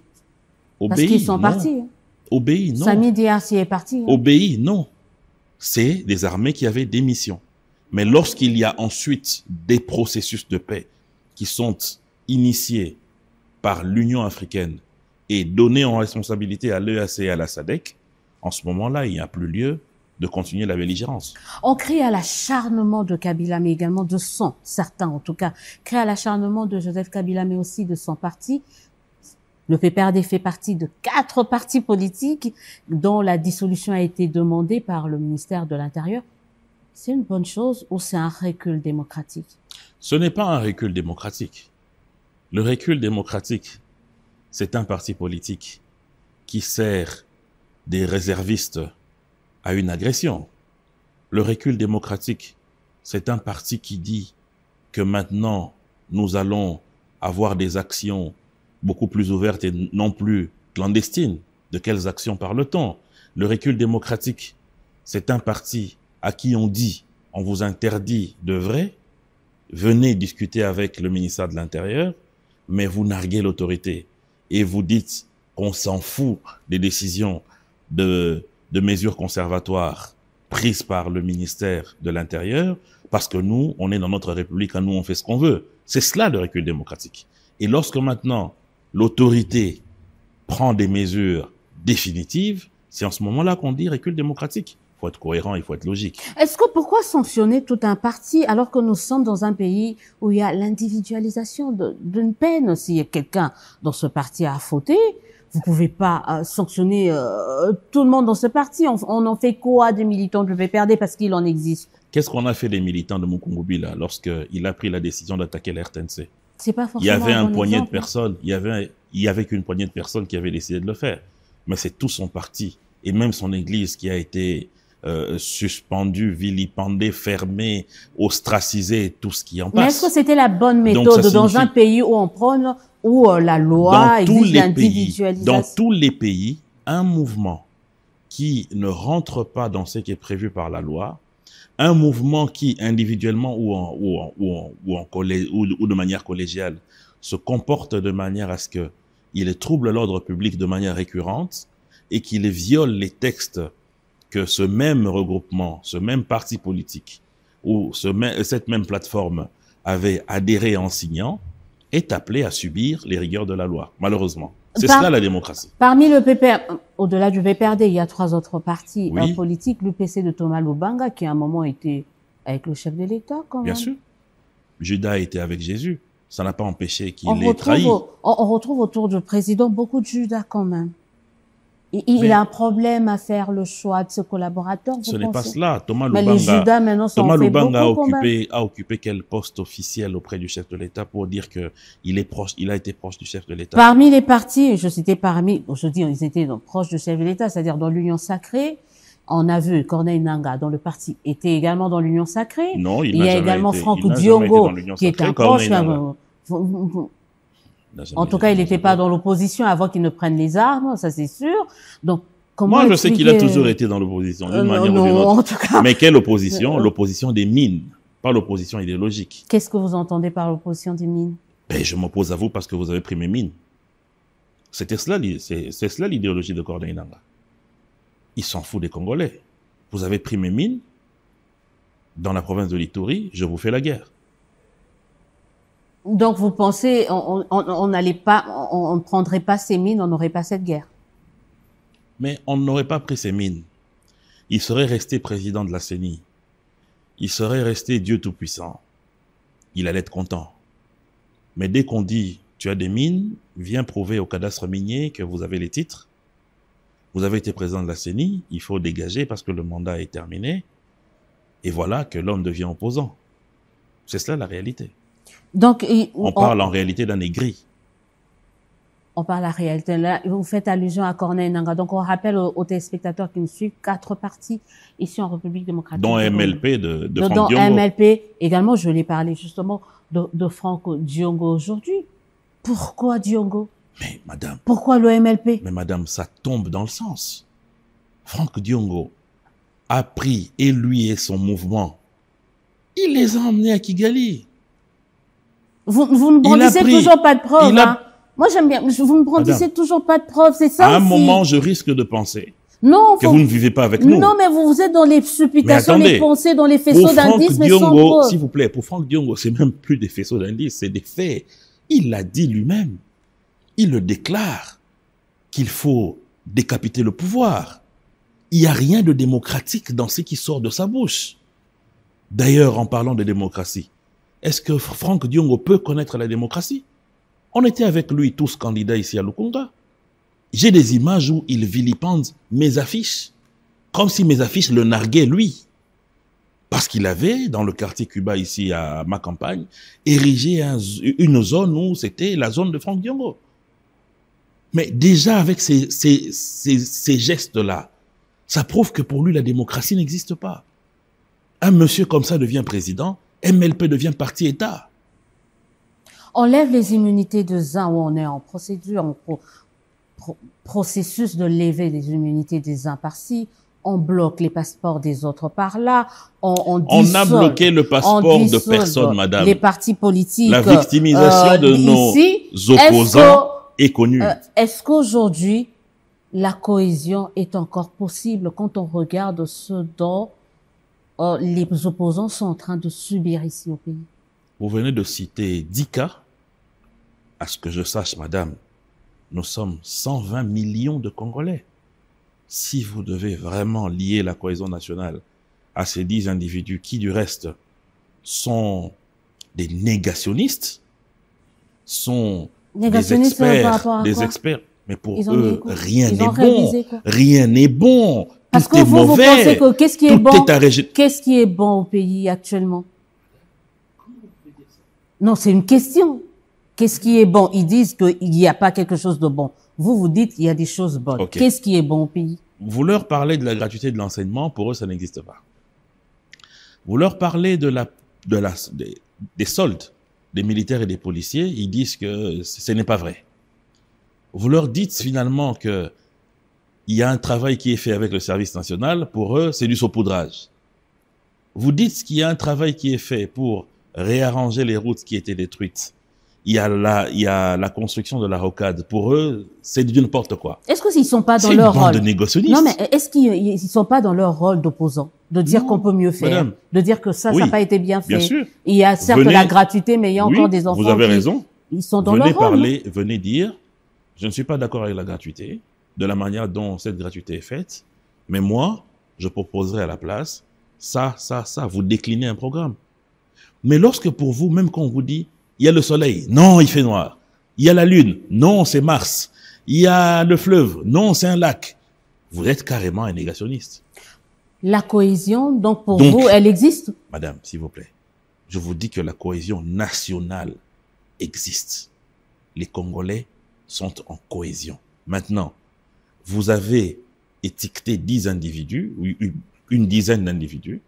Parce qu'ils sont partis. Obéi, non. Sami Diarsi est parti. Obéi, non. C'est des armées qui avaient des missions. Mais lorsqu'il y a ensuite des processus de paix qui sont initiés par l'Union africaine et donnés en responsabilité à l'EAC et à la SADC, en ce moment-là, il n'y a plus lieu de continuer la belligérance. On crie à l'acharnement de Kabila, mais également de certains en tout cas, crient à l'acharnement de Joseph Kabila, mais aussi de son parti. Le PPRD fait partie de 4 partis politiques dont la dissolution a été demandée par le ministère de l'Intérieur. C'est une bonne chose ou c'est un recul démocratique? Ce n'est pas un recul démocratique. Le recul démocratique, c'est un parti politique qui sert des réservistes à une agression. Le recul démocratique, c'est un parti qui dit que maintenant, nous allons avoir des actions beaucoup plus ouvertes et non plus clandestines. De quelles actions parle-t-on? Le recul démocratique, c'est un parti à qui on dit, on vous interdit d'œuvrer, venez discuter avec le ministère de l'Intérieur, mais vous narguez l'autorité et vous dites qu'on s'en fout des décisions de mesures conservatoires prises par le ministère de l'Intérieur parce que nous, on est dans notre République, nous, on fait ce qu'on veut. C'est cela le recul démocratique. Et lorsque maintenant l'autorité prend des mesures définitives, c'est en ce moment-là qu'on dit recul démocratique. Il faut être cohérent, il faut être logique. Est-ce que pourquoi sanctionner tout un parti alors que nous sommes dans un pays où il y a l'individualisation d'une peine? Si quelqu'un dans ce parti a fauté, vous pouvez pas sanctionner tout le monde dans ce parti. On en fait quoi des militants du PPRD parce qu'il en existe? Qu'est-ce qu'on a fait des militants de Mukungubila lorsqu'il a pris la décision d'attaquer la RTNC? C'est pas forcément il y avait un bon poignet exemple. de personnes, il y avait qu'une poignée de personnes qui avaient décidé de le faire. Mais c'est tout son parti et même son église qui a été suspendu, vilipendé, fermé, ostracisé, et tout ce qui en passe. Mais est-ce que c'était la bonne méthode dans un pays où on prône, où la loi exige l'individualisation? Dans tous les pays, un mouvement qui ne rentre pas dans ce qui est prévu par la loi, un mouvement qui individuellement ou de manière collégiale se comporte de manière à ce que il trouble l'ordre public de manière récurrente et qu'il viole les textes que ce même regroupement, ce même parti politique ou cette même plateforme avait adhéré en signant, est appelé à subir les rigueurs de la loi, malheureusement. C'est cela la démocratie. Parmi le PPR, au-delà du PPRD, il y a 3 autres partis politiques. L'UPC de Thomas Lubanga, qui à un moment était avec le chef de l'État, quand même. Bien sûr. Judas était avec Jésus. Ça n'a pas empêché qu'il ait trahi. On retrouve autour du président beaucoup de Judas, quand même. Il a un problème à faire le choix de ce collaborateur. Ce n'est pas cela. Thomas Lubanga a occupé quel poste officiel auprès du chef de l'État pour dire que il a été proche du chef de l'État? Parmi les partis, ils étaient proches du chef de l'État, c'est-à-dire dans l'Union sacrée. On a vu Corneille Nangaa, dont le parti était également dans l'Union sacrée. Non, il y a également Franck Diongo, qui est un proche. En tout cas, il n'était pas dans l'opposition avant qu'il ne prenne les armes, ça c'est sûr. Donc, moi, je sais qu'il a toujours été dans l'opposition, d'une manière ou d'une autre. En tout cas. Mais quelle opposition? L'opposition des mines, pas l'opposition idéologique. Qu'est-ce que vous entendez par l'opposition des mines? Ben, je m'oppose à vous parce que vous avez pris mes mines. C'est cela l'idéologie de Corneille Nangaa. Il s'en fout des Congolais. Vous avez pris mes mines dans la province de l'Ituri, je vous fais la guerre. Donc vous pensez, on ne prendrait pas ces mines, on n'aurait pas cette guerre? Mais on n'aurait pas pris ces mines. Il serait resté président de la CENI. Il serait resté Dieu Tout-Puissant. Il allait être content. Mais dès qu'on dit, tu as des mines, viens prouver au cadastre minier que vous avez les titres. Vous avez été président de la CENI, il faut dégager parce que le mandat est terminé. Et voilà que l'homme devient opposant. C'est cela la réalité. Donc, on parle en réalité d'un aigri. On parle la réalité. Là, vous faites allusion à Corneille Nangaa. Donc, on rappelle aux téléspectateurs qui nous suivent 4 partis ici en République démocratique. Dont MLP de Franck Diongo. Dont MLP. Également, je l'ai parlé justement de Franck Diongo aujourd'hui. Pourquoi Diongo? Mais madame. Pourquoi le MLP? Mais madame, ça tombe dans le sens. Franck Diongo a pris, et lui et son mouvement, il les a emmenés à Kigali. Vous ne brandissez toujours pas de preuves, hein? Moi, j'aime bien. Vous ne brandissez toujours pas de preuves, c'est ça? À un moment, je risque de penser que vous ne vivez pas avec nous. Non, mais vous êtes dans les supputations, les pensées, dans les faisceaux d'indices, mais sans preuve. S'il vous plaît, pour Franck Diongo, c'est même plus des faisceaux d'indices, c'est des faits. Il l'a dit lui-même. Il le déclare qu'il faut décapiter le pouvoir. Il n'y a rien de démocratique dans ce qui sort de sa bouche. D'ailleurs, en parlant de démocratie, est-ce que Franck Diongo peut connaître la démocratie? On était avec lui tous candidats ici à Lukunga. J'ai des images où il vilipende mes affiches, comme si mes affiches le narguaient lui. Parce qu'il avait, dans le quartier Cuba ici à ma campagne, érigé une zone où c'était la zone de Franck Diongo. Mais déjà avec ces gestes-là, ça prouve que pour lui la démocratie n'existe pas. Un monsieur comme ça devient président, MLP devient parti-État. On lève les immunités de uns où on est en procédure, en processus de lever les immunités des uns par-ci, on bloque les passeports des autres par-là, on a bloqué le passeport de personne, madame. Les partis politiques. La victimisation de nos opposants est connue. Est-ce qu'aujourd'hui, la cohésion est encore possible quand on regarde ce dont les opposants sont en train de subir ici au pays? Vous venez de citer 10 cas. À ce que je sache, madame, nous sommes 120 millions de Congolais. Si vous devez vraiment lier la cohésion nationale à ces 10 individus qui, du reste, sont des négationnistes, sont des experts, mais pour eux, rien n'est bon. Rien n'est bon. Parce que vous pensez que qu'est-ce qui est bon au pays actuellement? Non, c'est une question. Qu'est-ce qui est bon? Ils disent qu'il n'y a pas quelque chose de bon. Vous dites qu'il y a des choses bonnes. Okay. Qu'est-ce qui est bon au pays? Vous leur parlez de la gratuité de l'enseignement, pour eux, ça n'existe pas. Vous leur parlez des soldes des militaires et des policiers, ils disent que ce n'est pas vrai. Vous leur dites finalement que il y a un travail qui est fait avec le service national, pour eux, c'est du saupoudrage. Vous dites qu'il y a un travail qui est fait pour réarranger les routes qui étaient détruites. Il y a la construction de la rocade. Pour eux, c'est du n'importe quoi. Est-ce qu'ils sont pas dans leur rôle de négationnistes? Non, mais est-ce qu'ils sont pas dans leur rôle d'opposants, de dire qu'on peut mieux faire, madame, de dire que ça n'a pas été bien fait? Bien sûr. Il y a certes la gratuité, mais il y a encore des enfants. Vous avez raison. Ils sont dans leur rôle. Venez dire, je ne suis pas d'accord avec la gratuité, de la manière dont cette gratuité est faite, mais moi, je proposerai à la place ça. Vous déclinez un programme. Mais lorsque pour vous, même quand on vous dit, il y a le soleil, non, il fait noir. Il y a la lune, non, c'est Mars. Il y a le fleuve, non, c'est un lac. Vous êtes carrément un négationniste. La cohésion, donc pour vous, elle existe? Madame, s'il vous plaît, je vous dis que la cohésion nationale existe. Les Congolais sont en cohésion. Maintenant, vous avez étiqueté 10 individus, ou une dizaine d'individus,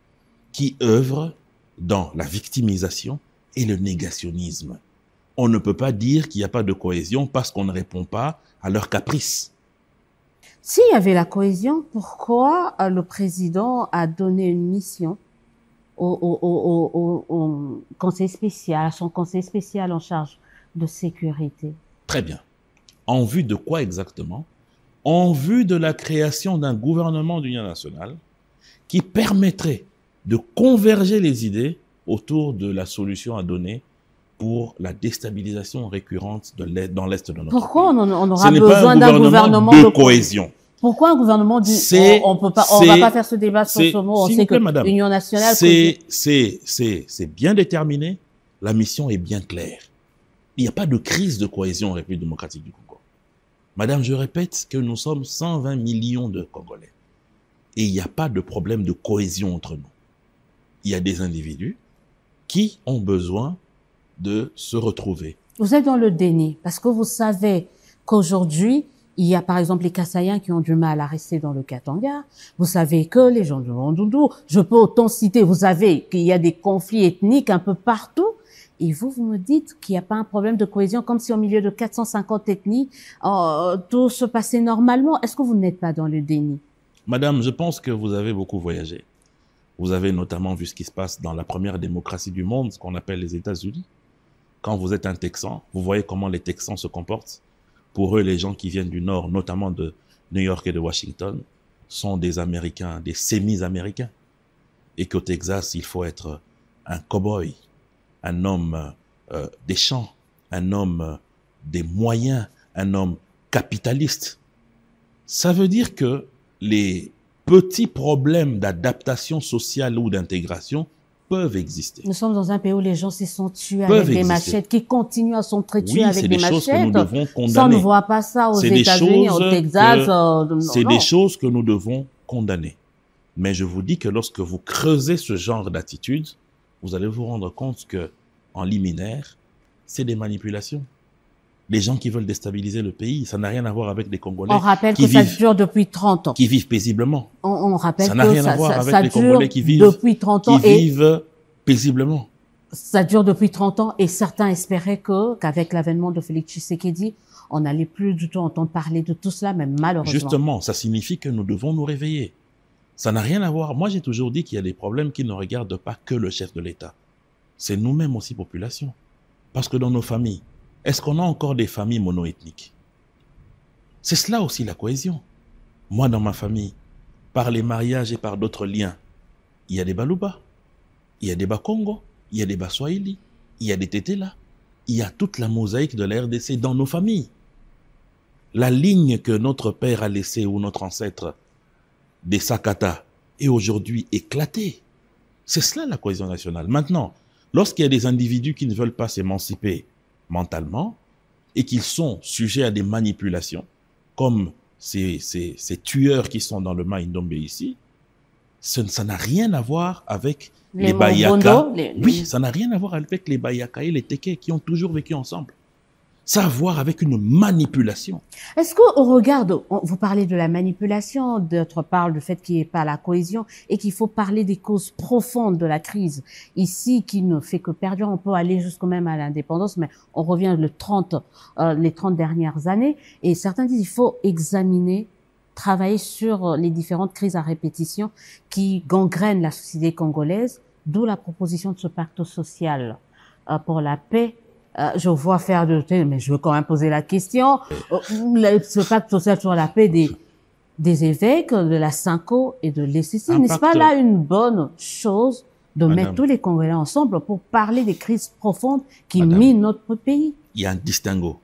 qui œuvrent dans la victimisation et le négationnisme. on ne peut pas dire qu'il n'y a pas de cohésion parce qu'on ne répond pas à leurs caprices. S'il y avait la cohésion, pourquoi le président a donné une mission au conseil spécial, à son conseil spécial en charge de sécurité? Très bien. En vue de quoi exactement? En vue de la création d'un gouvernement d'union nationale qui permettrait de converger les idées autour de la solution à donner pour la déstabilisation récurrente dans l'Est de notre pays. Pourquoi on aura besoin d'un gouvernement de cohésion? Pourquoi un gouvernement dit on va pas faire ce débat sur ce mot, on sait que l'Union nationale... C'est bien déterminé, la mission est bien claire. Il n'y a pas de crise de cohésion en République démocratique du Congo. Madame, je répète que nous sommes 120 millions de Congolais. Et il n'y a pas de problème de cohésion entre nous. Il y a des individus qui ont besoin de se retrouver. Vous êtes dans le déni, parce que vous savez qu'aujourd'hui, il y a par exemple les Kassaïens qui ont du mal à rester dans le Katanga. Vous savez que les gens du Bandundu, je peux autant citer, vous savez qu'il y a des conflits ethniques un peu partout. Et vous me dites qu'il n'y a pas un problème de cohésion, comme si au milieu de 450 ethnies, tout se passait normalement. Est-ce que vous n'êtes pas dans le déni? Madame, je pense que vous avez beaucoup voyagé. Vous avez notamment vu ce qui se passe dans la première démocratie du monde, ce qu'on appelle les États-Unis. Quand vous êtes un Texan, vous voyez comment les Texans se comportent. Pour eux, les gens qui viennent du Nord, notamment de New York et de Washington, sont des Américains, des sémis-Américains. Et qu'au Texas, il faut être un cow-boy, un homme des champs, un homme des moyens, un homme capitaliste. Ça veut dire que les petits problèmes d'adaptation sociale ou d'intégration peuvent exister. Nous sommes dans un pays où les gens se sont tués avec des machettes, qui continuent à s'entretuer avec des machettes. C'est des choses que nous devons condamner. Ça, on ne voit pas ça aux États-Unis, au Texas. C'est des choses que nous devons condamner. Mais je vous dis que lorsque vous creusez ce genre d'attitude, vous allez vous rendre compte que, en liminaire, c'est des manipulations. Les gens qui veulent déstabiliser le pays, ça n'a rien à voir avec des Congolais. On rappelle que ça dure depuis 30 ans. Qui vivent paisiblement. On rappelle ça n'a rien à voir avec les Congolais qui vivent depuis 30 ans qui vivent paisiblement. Ça dure depuis 30 ans et certains espéraient qu'avec l'avènement de Félix Tshisekedi, on n'allait plus du tout entendre parler de tout cela, mais malheureusement. Justement, ça signifie que nous devons nous réveiller. Ça n'a rien à voir. Moi, j'ai toujours dit qu'il y a des problèmes qui ne regardent pas que le chef de l'État. C'est nous-mêmes aussi, population. Parce que dans nos familles, est-ce qu'on a encore des familles monoethniques? C'est cela aussi la cohésion. Moi, dans ma famille, par les mariages et par d'autres liens, il y a des Baluba, il y a des Bakongo, il y a des Baswahili, il y a des Tétéla, il y a toute la mosaïque de la RDC dans nos familles. La ligne que notre père a laissée ou notre ancêtre des Sakata est aujourd'hui éclatée. C'est cela la cohésion nationale. Maintenant, lorsqu'il y a des individus qui ne veulent pas s'émanciper mentalement et qu'ils sont sujets à des manipulations, comme ces tueurs qui sont dans le Maïndombe ici, ça n'a rien à voir avec les Bayaka. Oui, ça n'a rien à voir avec les Bayaka et les Teke qui ont toujours vécu ensemble. Ça a à voir avec une manipulation. Est-ce qu'on regarde, vous parlez de la manipulation, d'autre part du fait qu'il n'y ait pas la cohésion et qu'il faut parler des causes profondes de la crise ici qui ne fait que perdurer. On peut aller jusqu'au même à l'indépendance, mais on revient les 30 dernières années et certains disent qu'il faut examiner, travailler sur les différentes crises à répétition qui gangrènent la société congolaise, d'où la proposition de ce pacte social pour la paix. Je vois faire mais je veux quand même poser la question. Ce pacte social sur la paix des évêques, de la Synco et de l'ECC, n'est-ce pas là une bonne chose de mettre tous les Congolais ensemble pour parler des crises profondes qui minent notre pays? Il y a un distinguo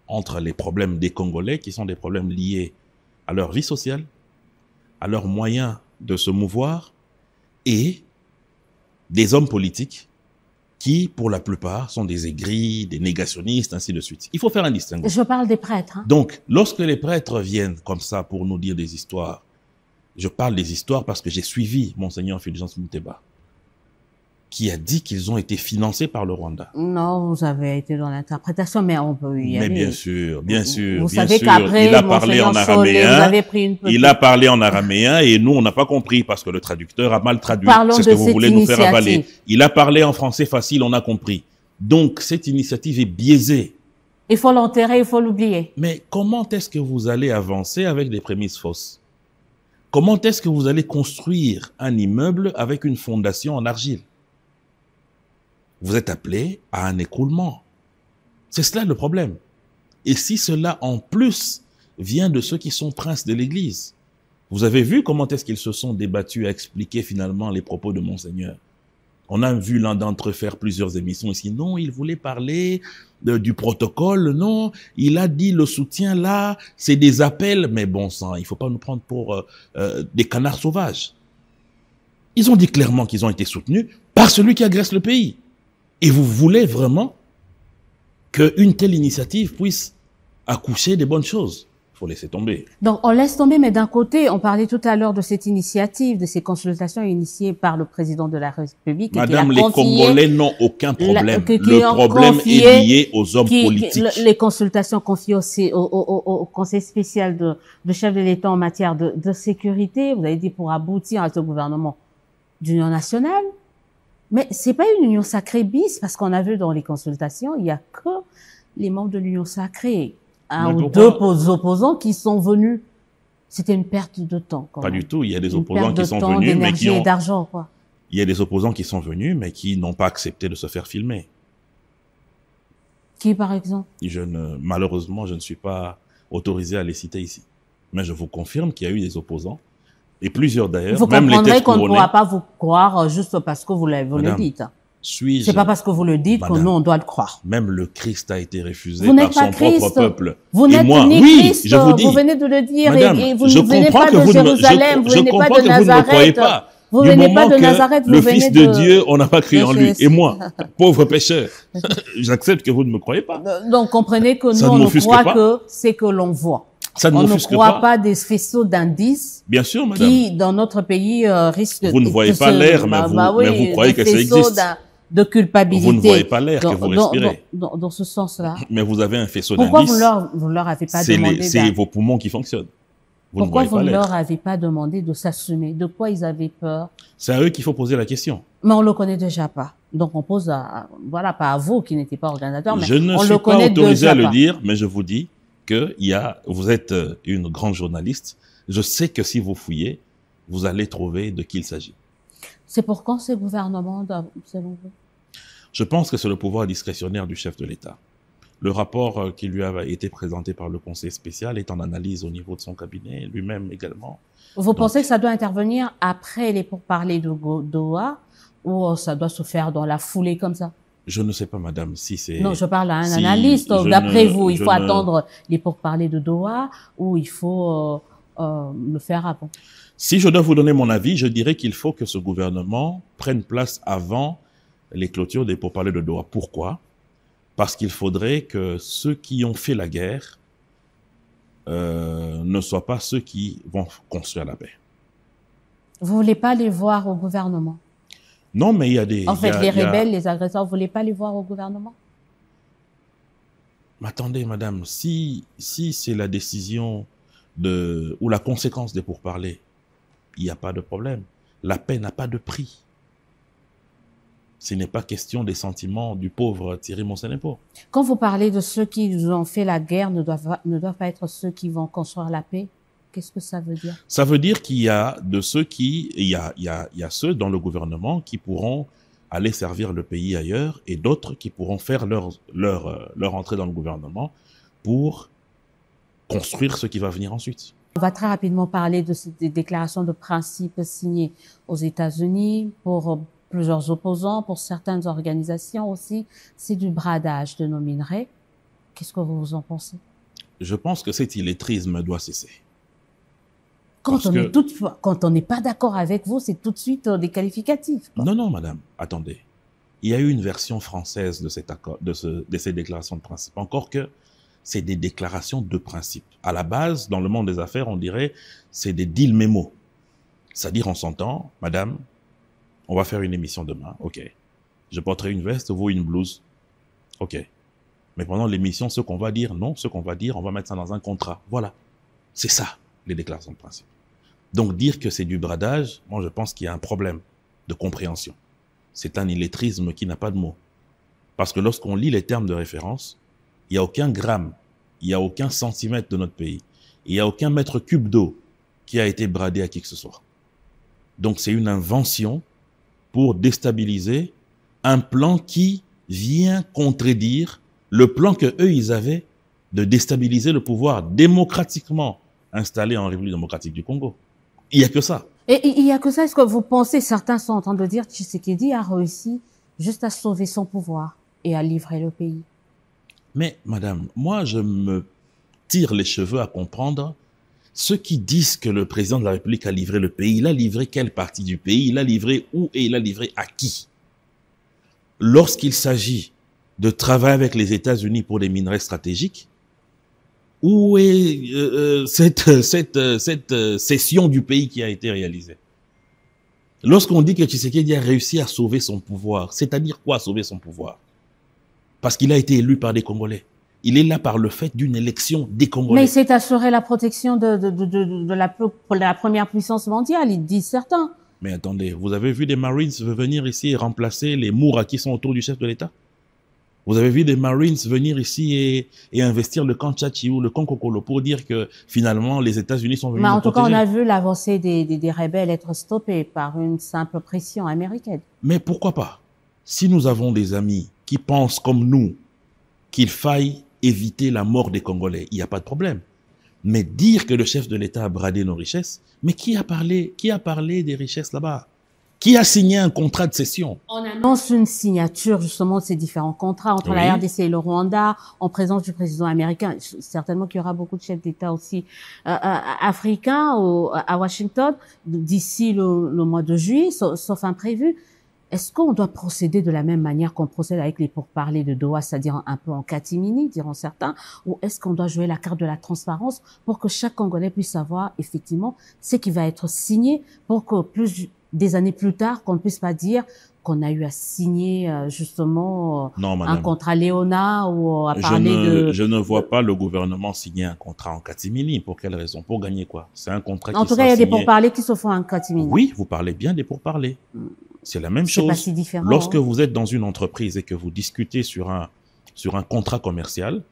entre les problèmes des Congolais qui sont des problèmes liés à leur vie sociale, à leurs moyens de se mouvoir et des hommes politiques qui, pour la plupart, sont des aigris, des négationnistes, ainsi de suite. Il faut faire un distinguo. Je parle des prêtres. Hein. Donc, lorsque les prêtres viennent comme ça pour nous dire des histoires, je parle des histoires parce que j'ai suivi Monseigneur Fulgence Muteba, qui a dit qu'ils ont été financés par le Rwanda. Non, vous avez été dans l'interprétation, mais on peut y aller. Mais bien sûr, bien sûr. Vous savez qu'après, il a parlé en araméen. Vous avez pris une petite... Il a parlé en araméen et nous, on n'a pas compris parce que le traducteur a mal traduit. C'est ce que vous voulez nous faire avaler. Il a parlé en français facile, on a compris. Donc, cette initiative est biaisée. Il faut l'enterrer, il faut l'oublier. Mais comment est-ce que vous allez avancer avec des prémices fausses? Comment est-ce que vous allez construire un immeuble avec une fondation en argile? Vous êtes appelé à un écroulement. C'est cela le problème. Et si cela, en plus, vient de ceux qui sont princes de l'Église, vous avez vu comment est-ce qu'ils se sont débattus à expliquer finalement les propos de Monseigneur. On a vu l'un d'entre eux faire plusieurs émissions ici. Non, il voulait parler du protocole. Non, il a dit le soutien là, c'est des appels. Mais bon sang, il faut pas nous prendre pour des canards sauvages. Ils ont dit clairement qu'ils ont été soutenus par celui qui agresse le pays. Et vous voulez vraiment qu'une telle initiative puisse accoucher des bonnes choses? Il faut laisser tomber. Donc, on laisse tomber, mais d'un côté, on parlait tout à l'heure de cette initiative, de ces consultations initiées par le président de la République. Madame, les Congolais n'ont aucun problème. Le problème est lié aux hommes politiques. Les consultations confiées aussi au Conseil spécial de chef de l'État en matière de sécurité, vous avez dit pour aboutir à ce gouvernement d'union nationale. Mais c'est pas une union sacrée bis, parce qu'on a vu dans les consultations, il y a que les membres de l'union sacrée. Un ou deux opposants qui sont venus. C'était une perte de temps. Pas du tout. Il y a des opposants qui sont venus, mais qui ont... d'argent, quoi. Il y a des opposants qui sont venus, mais qui n'ont pas accepté de se faire filmer. Qui, par exemple? Malheureusement, je ne suis pas autorisé à les citer ici. Mais je vous confirme qu'il y a eu des opposants, et plusieurs d'ailleurs, même les têtes couronnées. Vous comprendrez qu'on ne pourra pas vous croire juste parce que vous le dites. C'est pas parce que vous le dites que nous, on doit le croire. Même le Christ a été refusé par son propre peuple. Vous n'êtes ni Christ, vous venez de le dire, Madame, et vous ne venez pas de Jérusalem, vous venez pas de Nazareth. Vous venez pas de Nazareth, vous venez de... Le Fils de Dieu, on n'a pas cru en lui. Et moi, pauvre pécheur, j'accepte que vous ne me croyez pas. Donc, comprenez que nous, on ne croit que c'est que l'on voit. On ne croit pas des faisceaux d'indices. Bien sûr, madame. Qui, dans notre pays, risquent de... Vous ne voyez pas l'air, mais vous croyez que ça existe. De culpabilité. Vous ne voyez pas l'air que vous respirez. Dans ce sens-là. Mais vous avez un faisceau d'indices. Pourquoi vous leur avez pas demandé... C'est vos poumons qui fonctionnent. Pourquoi vous ne leur avez pas demandé de s'assumer? De quoi ils avaient peur? C'est à eux qu'il faut poser la question. Mais on le connaît déjà pas. Donc on pose voilà, pas à vous qui n'étiez pas organisateur, mais je ne on suis le pas connaît autorisé déjà à le pas. dire, mais je vous dis que vous êtes une grande journaliste. Je sais que si vous fouillez, vous allez trouver de qui il s'agit. C'est pour quand ce gouvernement, selon vous? Je pense que c'est le pouvoir discrétionnaire du chef de l'État. Le rapport qui lui a été présenté par le Conseil spécial est en analyse au niveau de son cabinet, lui-même également. Vous pensez que ça doit intervenir après les pourparlers de Doha, ou ça doit se faire dans la foulée comme ça? Je ne sais pas, madame, si c'est... Non, je parle à un analyste. D'après vous, il faut attendre les pourparlers de Doha, ou il faut le faire avant? Si je dois vous donner mon avis, je dirais qu'il faut que ce gouvernement prenne place avant les clôtures des pourparlers de Doha. Pourquoi? Parce qu'il faudrait que ceux qui ont fait la guerre ne soient pas ceux qui vont construire la paix. Vous voulez pas les voir au gouvernement? Non, mais il y a des... En fait, les rebelles, les agresseurs, vous voulez pas les voir au gouvernement? Mais attendez, madame, si c'est la décision ou la conséquence des pourparlers, il n'y a pas de problème. La paix n'a pas de prix. Ce n'est pas question des sentiments du pauvre Thierry Monsenepo. Quand vous parlez de ceux qui ont fait la guerre ne doivent pas être ceux qui vont construire la paix, qu'est-ce que ça veut dire? Ça veut dire qu'il y a il y a ceux dans le gouvernement qui pourront aller servir le pays ailleurs et d'autres qui pourront faire leur entrée dans le gouvernement pour construire ce qui va venir ensuite. On va très rapidement parler de ces déclarations de principe signées aux États-Unis pour plusieurs opposants, pour certaines organisations aussi. C'est du bradage de nos minerais. Qu'est-ce que vous en pensez? Je pense que cet illettrisme doit cesser. Quand on n'est pas d'accord avec vous, c'est tout de suite des qualificatifs. Non, non, madame, attendez. Il y a eu une version française de cet accord, de ces déclarations de principe. Encore que c'est des déclarations de principe. À la base, dans le monde des affaires, on dirait c'est des deal mémos. C'est-à-dire, on s'entend, madame, on va faire une émission demain, ok. Je porterai une veste, vous une blouse, ok. Mais pendant l'émission, ce qu'on va dire, non, ce qu'on va dire, on va mettre ça dans un contrat. Voilà. C'est ça, les déclarations de principe. Donc, dire que c'est du bradage, moi, je pense qu'il y a un problème de compréhension. C'est un illettrisme qui n'a pas de mots. Parce que lorsqu'on lit les termes de référence, il n'y a aucun gramme, il n'y a aucun centimètre de notre pays, il n'y a aucun mètre cube d'eau qui a été bradé à qui que ce soit. Donc c'est une invention pour déstabiliser un plan qui vient contredire le plan que eux ils avaient de déstabiliser le pouvoir démocratiquement installé en République démocratique du Congo. Il n'y a que ça. Et il n'y a que ça. Est-ce que vous pensez, certains sont en train de dire que Tshisekedi a réussi juste à sauver son pouvoir et à livrer le pays? Mais madame, moi je me tire les cheveux à comprendre ceux qui disent que le président de la République a livré le pays. Il a livré quelle partie du pays? Il a livré où et il a livré à qui? Lorsqu'il s'agit de travailler avec les États-Unis pour des minerais stratégiques, où est cette cession du pays qui a été réalisée? Lorsqu'on dit que Tshisekedi a réussi à sauver son pouvoir, c'est-à-dire quoi sauver son pouvoir? Parce qu'il a été élu par des Congolais. Il est là par le fait d'une élection des Congolais. Mais il s'est assuré la protection de la première puissance mondiale, ils disent certains. Mais attendez, vous avez vu des Marines venir ici et remplacer les Moura qui sont autour du chef de l'État? Vous avez vu des Marines venir ici et investir le camp Tchachi ou le camp Kokolo pour dire que finalement les États-Unis sont venus. Mais en tout cas, on a vu l'avancée des rebelles être stoppée par une simple pression américaine. Mais pourquoi pas? Si nous avons des amis qui pensent comme nous qu'il faille éviter la mort des Congolais, il n'y a pas de problème. Mais dire que le chef de l'État a bradé nos richesses, mais qui a parlé des richesses là-bas? Qui a signé un contrat de cession? On annonce une signature justement de ces différents contrats entre la RDC et le Rwanda en présence du président américain. Certainement qu'il y aura beaucoup de chefs d'État aussi africains à Washington d'ici le mois de juillet, sauf imprévu. Est-ce qu'on doit procéder de la même manière qu'on procède avec les pourparlers de Doha, c'est-à-dire un peu en catimini, diront certains, ou est-ce qu'on doit jouer la carte de la transparence pour que chaque Congolais puisse savoir effectivement ce qui va être signé pour que des années plus tard, qu'on ne puisse pas dire qu'on a eu à signer justement un contrat Léona ou à parler de... Je ne vois pas le gouvernement signer un contrat en catimini. Pour quelle raison? Pour gagner quoi? C'est un contrat qui En tout cas, il y a des pourparlers qui se font en catimini. Oui, vous parlez bien des pourparlers. C'est la même chose. Pas si différent, lorsque vous êtes dans une entreprise et que vous discutez sur un contrat commercial,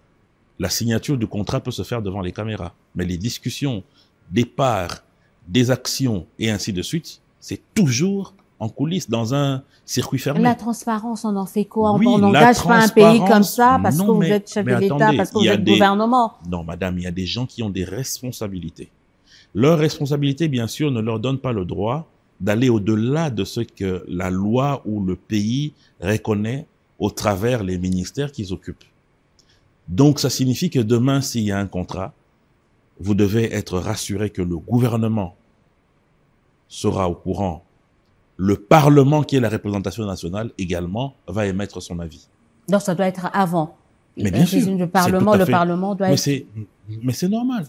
la signature du contrat peut se faire devant les caméras. Mais les discussions des parts, des actions et ainsi de suite, c'est toujours en coulisses, dans un circuit fermé. La transparence, on en fait quoi? Oui, on n'engage pas un pays comme ça parce que vous êtes chef de l'État, parce que vous êtes gouvernement. Non, madame, il y a des gens qui ont des responsabilités. Leurs responsabilités, bien sûr, ne leur donnent pas le droit d'aller au-delà de ce que la loi ou le pays reconnaît au travers les ministères qu'ils occupent. Donc, ça signifie que demain, s'il y a un contrat, vous devez être rassuré que le gouvernement sera au courant. Le Parlement, qui est la représentation nationale, également, va émettre son avis. Donc, ça doit être avant. Mais bien sûr. Le Parlement doit être... Mais c'est normal.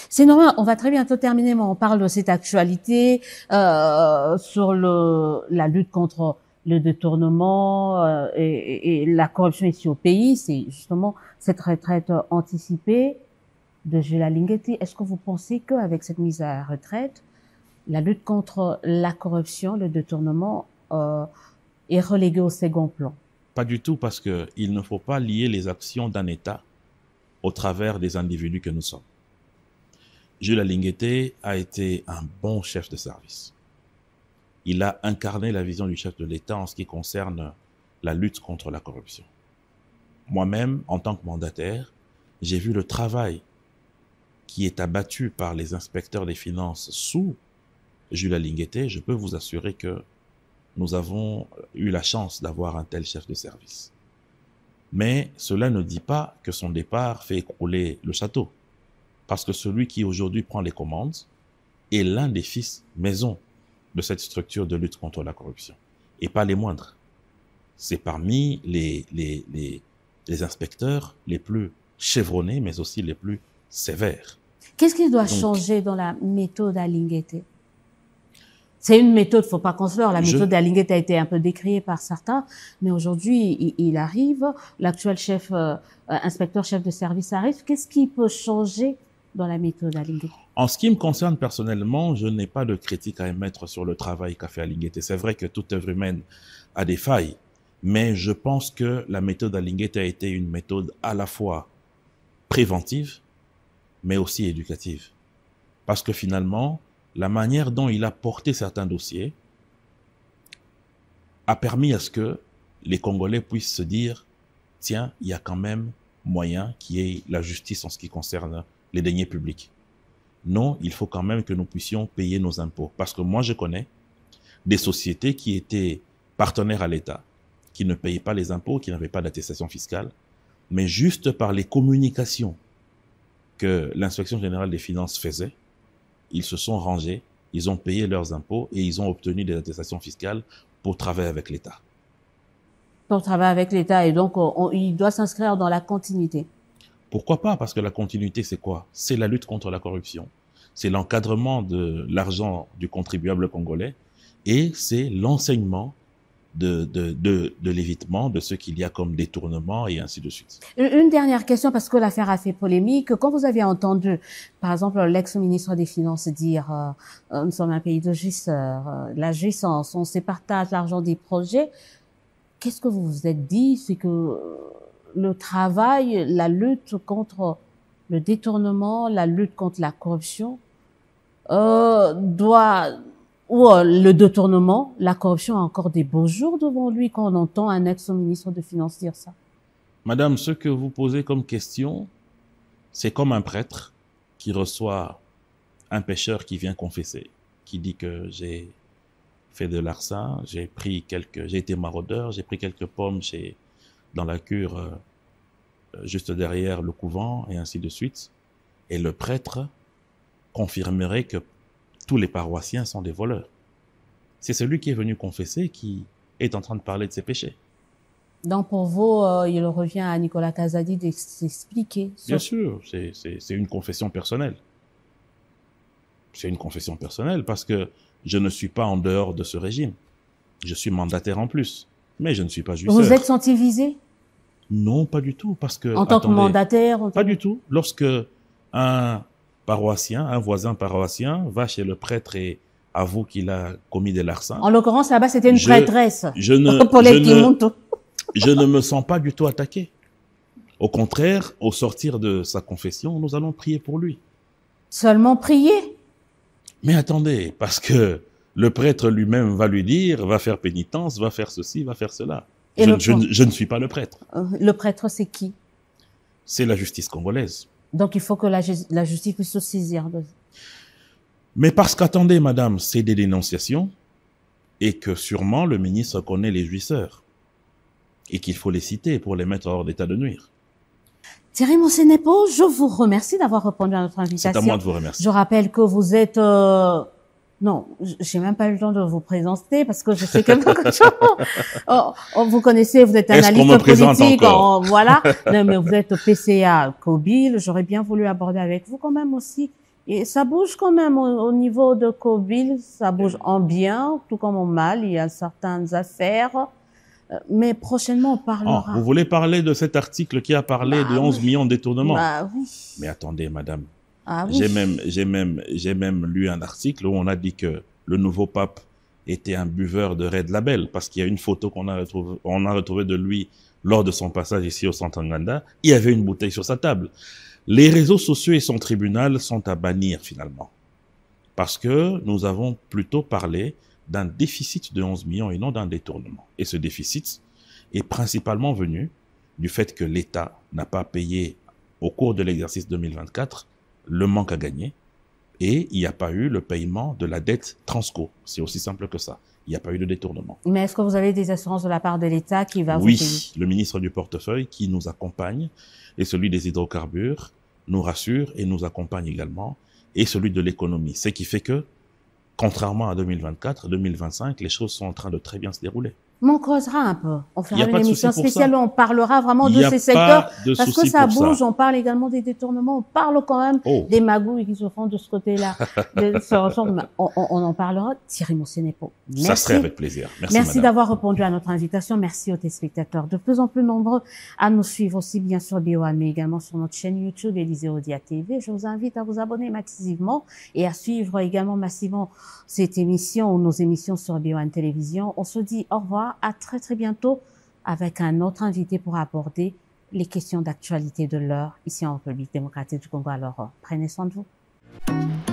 C'est normal. On va très bientôt terminer, mais on parle de cette actualité sur la lutte contre le détournement et la corruption ici au pays. C'est justement cette retraite anticipée de Julia Lingeti. Est-ce que vous pensez qu'avec cette mise à la retraite, la lutte contre la corruption, le détournement est reléguée au second plan? Pas du tout, parce que il ne faut pas lier les actions d'un État au travers des individus que nous sommes. Julia Lingeti a été un bon chef de service. Il a incarné la vision du chef de l'État en ce qui concerne la lutte contre la corruption. Moi-même, en tant que mandataire, j'ai vu le travail qui est abattu par les inspecteurs des finances sous Julia Lingeti. Je peux vous assurer que nous avons eu la chance d'avoir un tel chef de service. Mais cela ne dit pas que son départ fait écrouler le château. Parce que celui qui aujourd'hui prend les commandes est l'un des fils maison de cette structure de lutte contre la corruption. Et pas les moindres. C'est parmi les inspecteurs les plus chevronnés, mais aussi les plus sévères. Qu'est-ce qui doit changer dans la méthode à Lingeti? C'est une méthode, faut pas qu'on se leurre. La méthode d'Alingeti a été un peu décriée par certains, mais aujourd'hui, il arrive, l'actuel inspecteur chef de service arrive. Qu'est-ce qui peut changer dans la méthode d'Alingeti? En ce qui me concerne personnellement, je n'ai pas de critique à émettre sur le travail qu'a fait Alingeti. C'est vrai que toute œuvre humaine a des failles, Mais je pense que la méthode Alinguet a été une méthode à la fois préventive, mais aussi éducative. Parce que finalement, la manière dont il a porté certains dossiers a permis à ce que les Congolais puissent se dire, tiens, il y a quand même moyen qu'il y ait la justice en ce qui concerne les deniers publics. Non, il faut quand même que nous puissions payer nos impôts. Parce que moi, je connais des sociétés qui étaient partenaires à l'État, qui ne payaient pas les impôts, qui n'avaient pas d'attestation fiscale, mais juste par les communications que l'Inspection générale des finances faisait, ils se sont rangés, ils ont payé leurs impôts et ils ont obtenu des attestations fiscales pour travailler avec l'État. Pour travailler avec l'État, et donc il doit s'inscrire dans la continuité. Pourquoi pas? Parce que la continuité, c'est quoi? C'est la lutte contre la corruption, c'est l'encadrement de l'argent du contribuable congolais et c'est l'enseignement de l'évitement de ce qu'il y a comme détournement et ainsi de suite. Une dernière question, parce que l'affaire a fait polémique. Quand vous avez entendu, par exemple, l'ex-ministre des Finances dire nous sommes un pays de jouisseurs, la jouissance, on se partage l'argent des projets, qu'est-ce que vous vous êtes dit? C'est que le travail, la lutte contre le détournement, la lutte contre la corruption le détournement, la corruption a encore des beaux jours devant lui quand on entend un ex-ministre des Finances dire ça. Madame, ce que vous posez comme question, c'est comme un prêtre qui reçoit un pécheur qui vient confesser, qui dit que j'ai fait de l'argent, j'ai été maraudeur, j'ai pris quelques pommes dans la cure juste derrière le couvent et ainsi de suite. Et le prêtre confirmerait que tous les paroissiens sont des voleurs. C'est celui qui est venu confesser qui est en train de parler de ses péchés. Donc pour vous, il revient à Nicolas Kazadi d'expliquer. Bien sûr, c'est une confession personnelle. C'est une confession personnelle parce que je ne suis pas en dehors de ce régime. Je suis mandataire en plus, mais je ne suis pas jouisseur. Vous êtes senti visé? Non, pas du tout, parce que... En tant que mandataire? Pas du tout. Lorsque un paroissien, un voisin paroissien, va chez le prêtre et avoue qu'il a commis des larcins. En l'occurrence, là-bas, c'était une prêtresse. Je ne me sens pas du tout attaqué. Au contraire, au sortir de sa confession, nous allons prier pour lui. Seulement prier? Mais attendez, parce que le prêtre lui-même va lui dire, va faire pénitence, va faire ceci, va faire cela. Je ne suis pas le prêtre. Le prêtre, c'est qui? C'est la justice congolaise. Donc il faut que la justice puisse se saisir de... Mais parce qu'attendez, madame, c'est des dénonciations et que sûrement le ministre connaît les jouisseurs et qu'il faut les citer pour les mettre hors d'état de nuire. Thierry Monsenepo, je vous remercie d'avoir répondu à notre invitation. C'est à moi de vous remercier. Je rappelle que vous êtes... Non, j'ai même pas eu le temps de vous présenter parce que je sais que vous connaissez, vous êtes analyste politique, voilà. Non, mais vous êtes PCA COBIL. J'aurais bien voulu aborder avec vous quand même aussi. Et ça bouge quand même au niveau de COBIL, ça bouge en bien, tout comme en mal. Il y a certaines affaires. Mais prochainement, on parlera. Vous voulez parler de cet article qui a parlé de 11 millions de détournements? Oui. Mais attendez, madame. Oui. J'ai même lu un article où on a dit que le nouveau pape était un buveur de Red Label parce qu'il y a une photo qu'on a retrouvée de lui lors de son passage ici au centre Nganda. Il y avait une bouteille sur sa table. Les réseaux sociaux et son tribunal sont à bannir finalement parce que nous avons plutôt parlé d'un déficit de 11 millions et non d'un détournement. Et ce déficit est principalement venu du fait que l'État n'a pas payé au cours de l'exercice 2024 le manque à gagner et il n'y a pas eu le paiement de la dette Transco. C'est aussi simple que ça. Il n'y a pas eu de détournement. Mais est-ce que vous avez des assurances de la part de l'État qui va vous payer? Oui, le ministre du portefeuille qui nous accompagne et celui des hydrocarbures nous rassure et nous accompagne également et celui de l'économie. Ce qui fait que, contrairement à 2024, 2025, les choses sont en train de très bien se dérouler. Mais on creusera un peu. On fera une émission spéciale où on parlera vraiment de ces secteurs. Parce que ça bouge, on parle également des détournements, on parle quand même des magouilles qui se font de ce côté-là. On en parlera. Thierry Monsenepo, merci. Ça serait avec plaisir. Merci d'avoir répondu à notre invitation. Merci aux téléspectateurs de plus en plus nombreux à nous suivre aussi bien sur BO1 mais également sur notre chaîne YouTube Élysée Odia TV. Je vous invite à vous abonner massivement et à suivre également massivement cette émission ou nos émissions sur BO1 Télévision. On se dit au revoir. À très très bientôt. avec un autre invité pour aborder les questions d'actualité de l'heure ici en République démocratique du Congo. Alors, prenez soin de vous.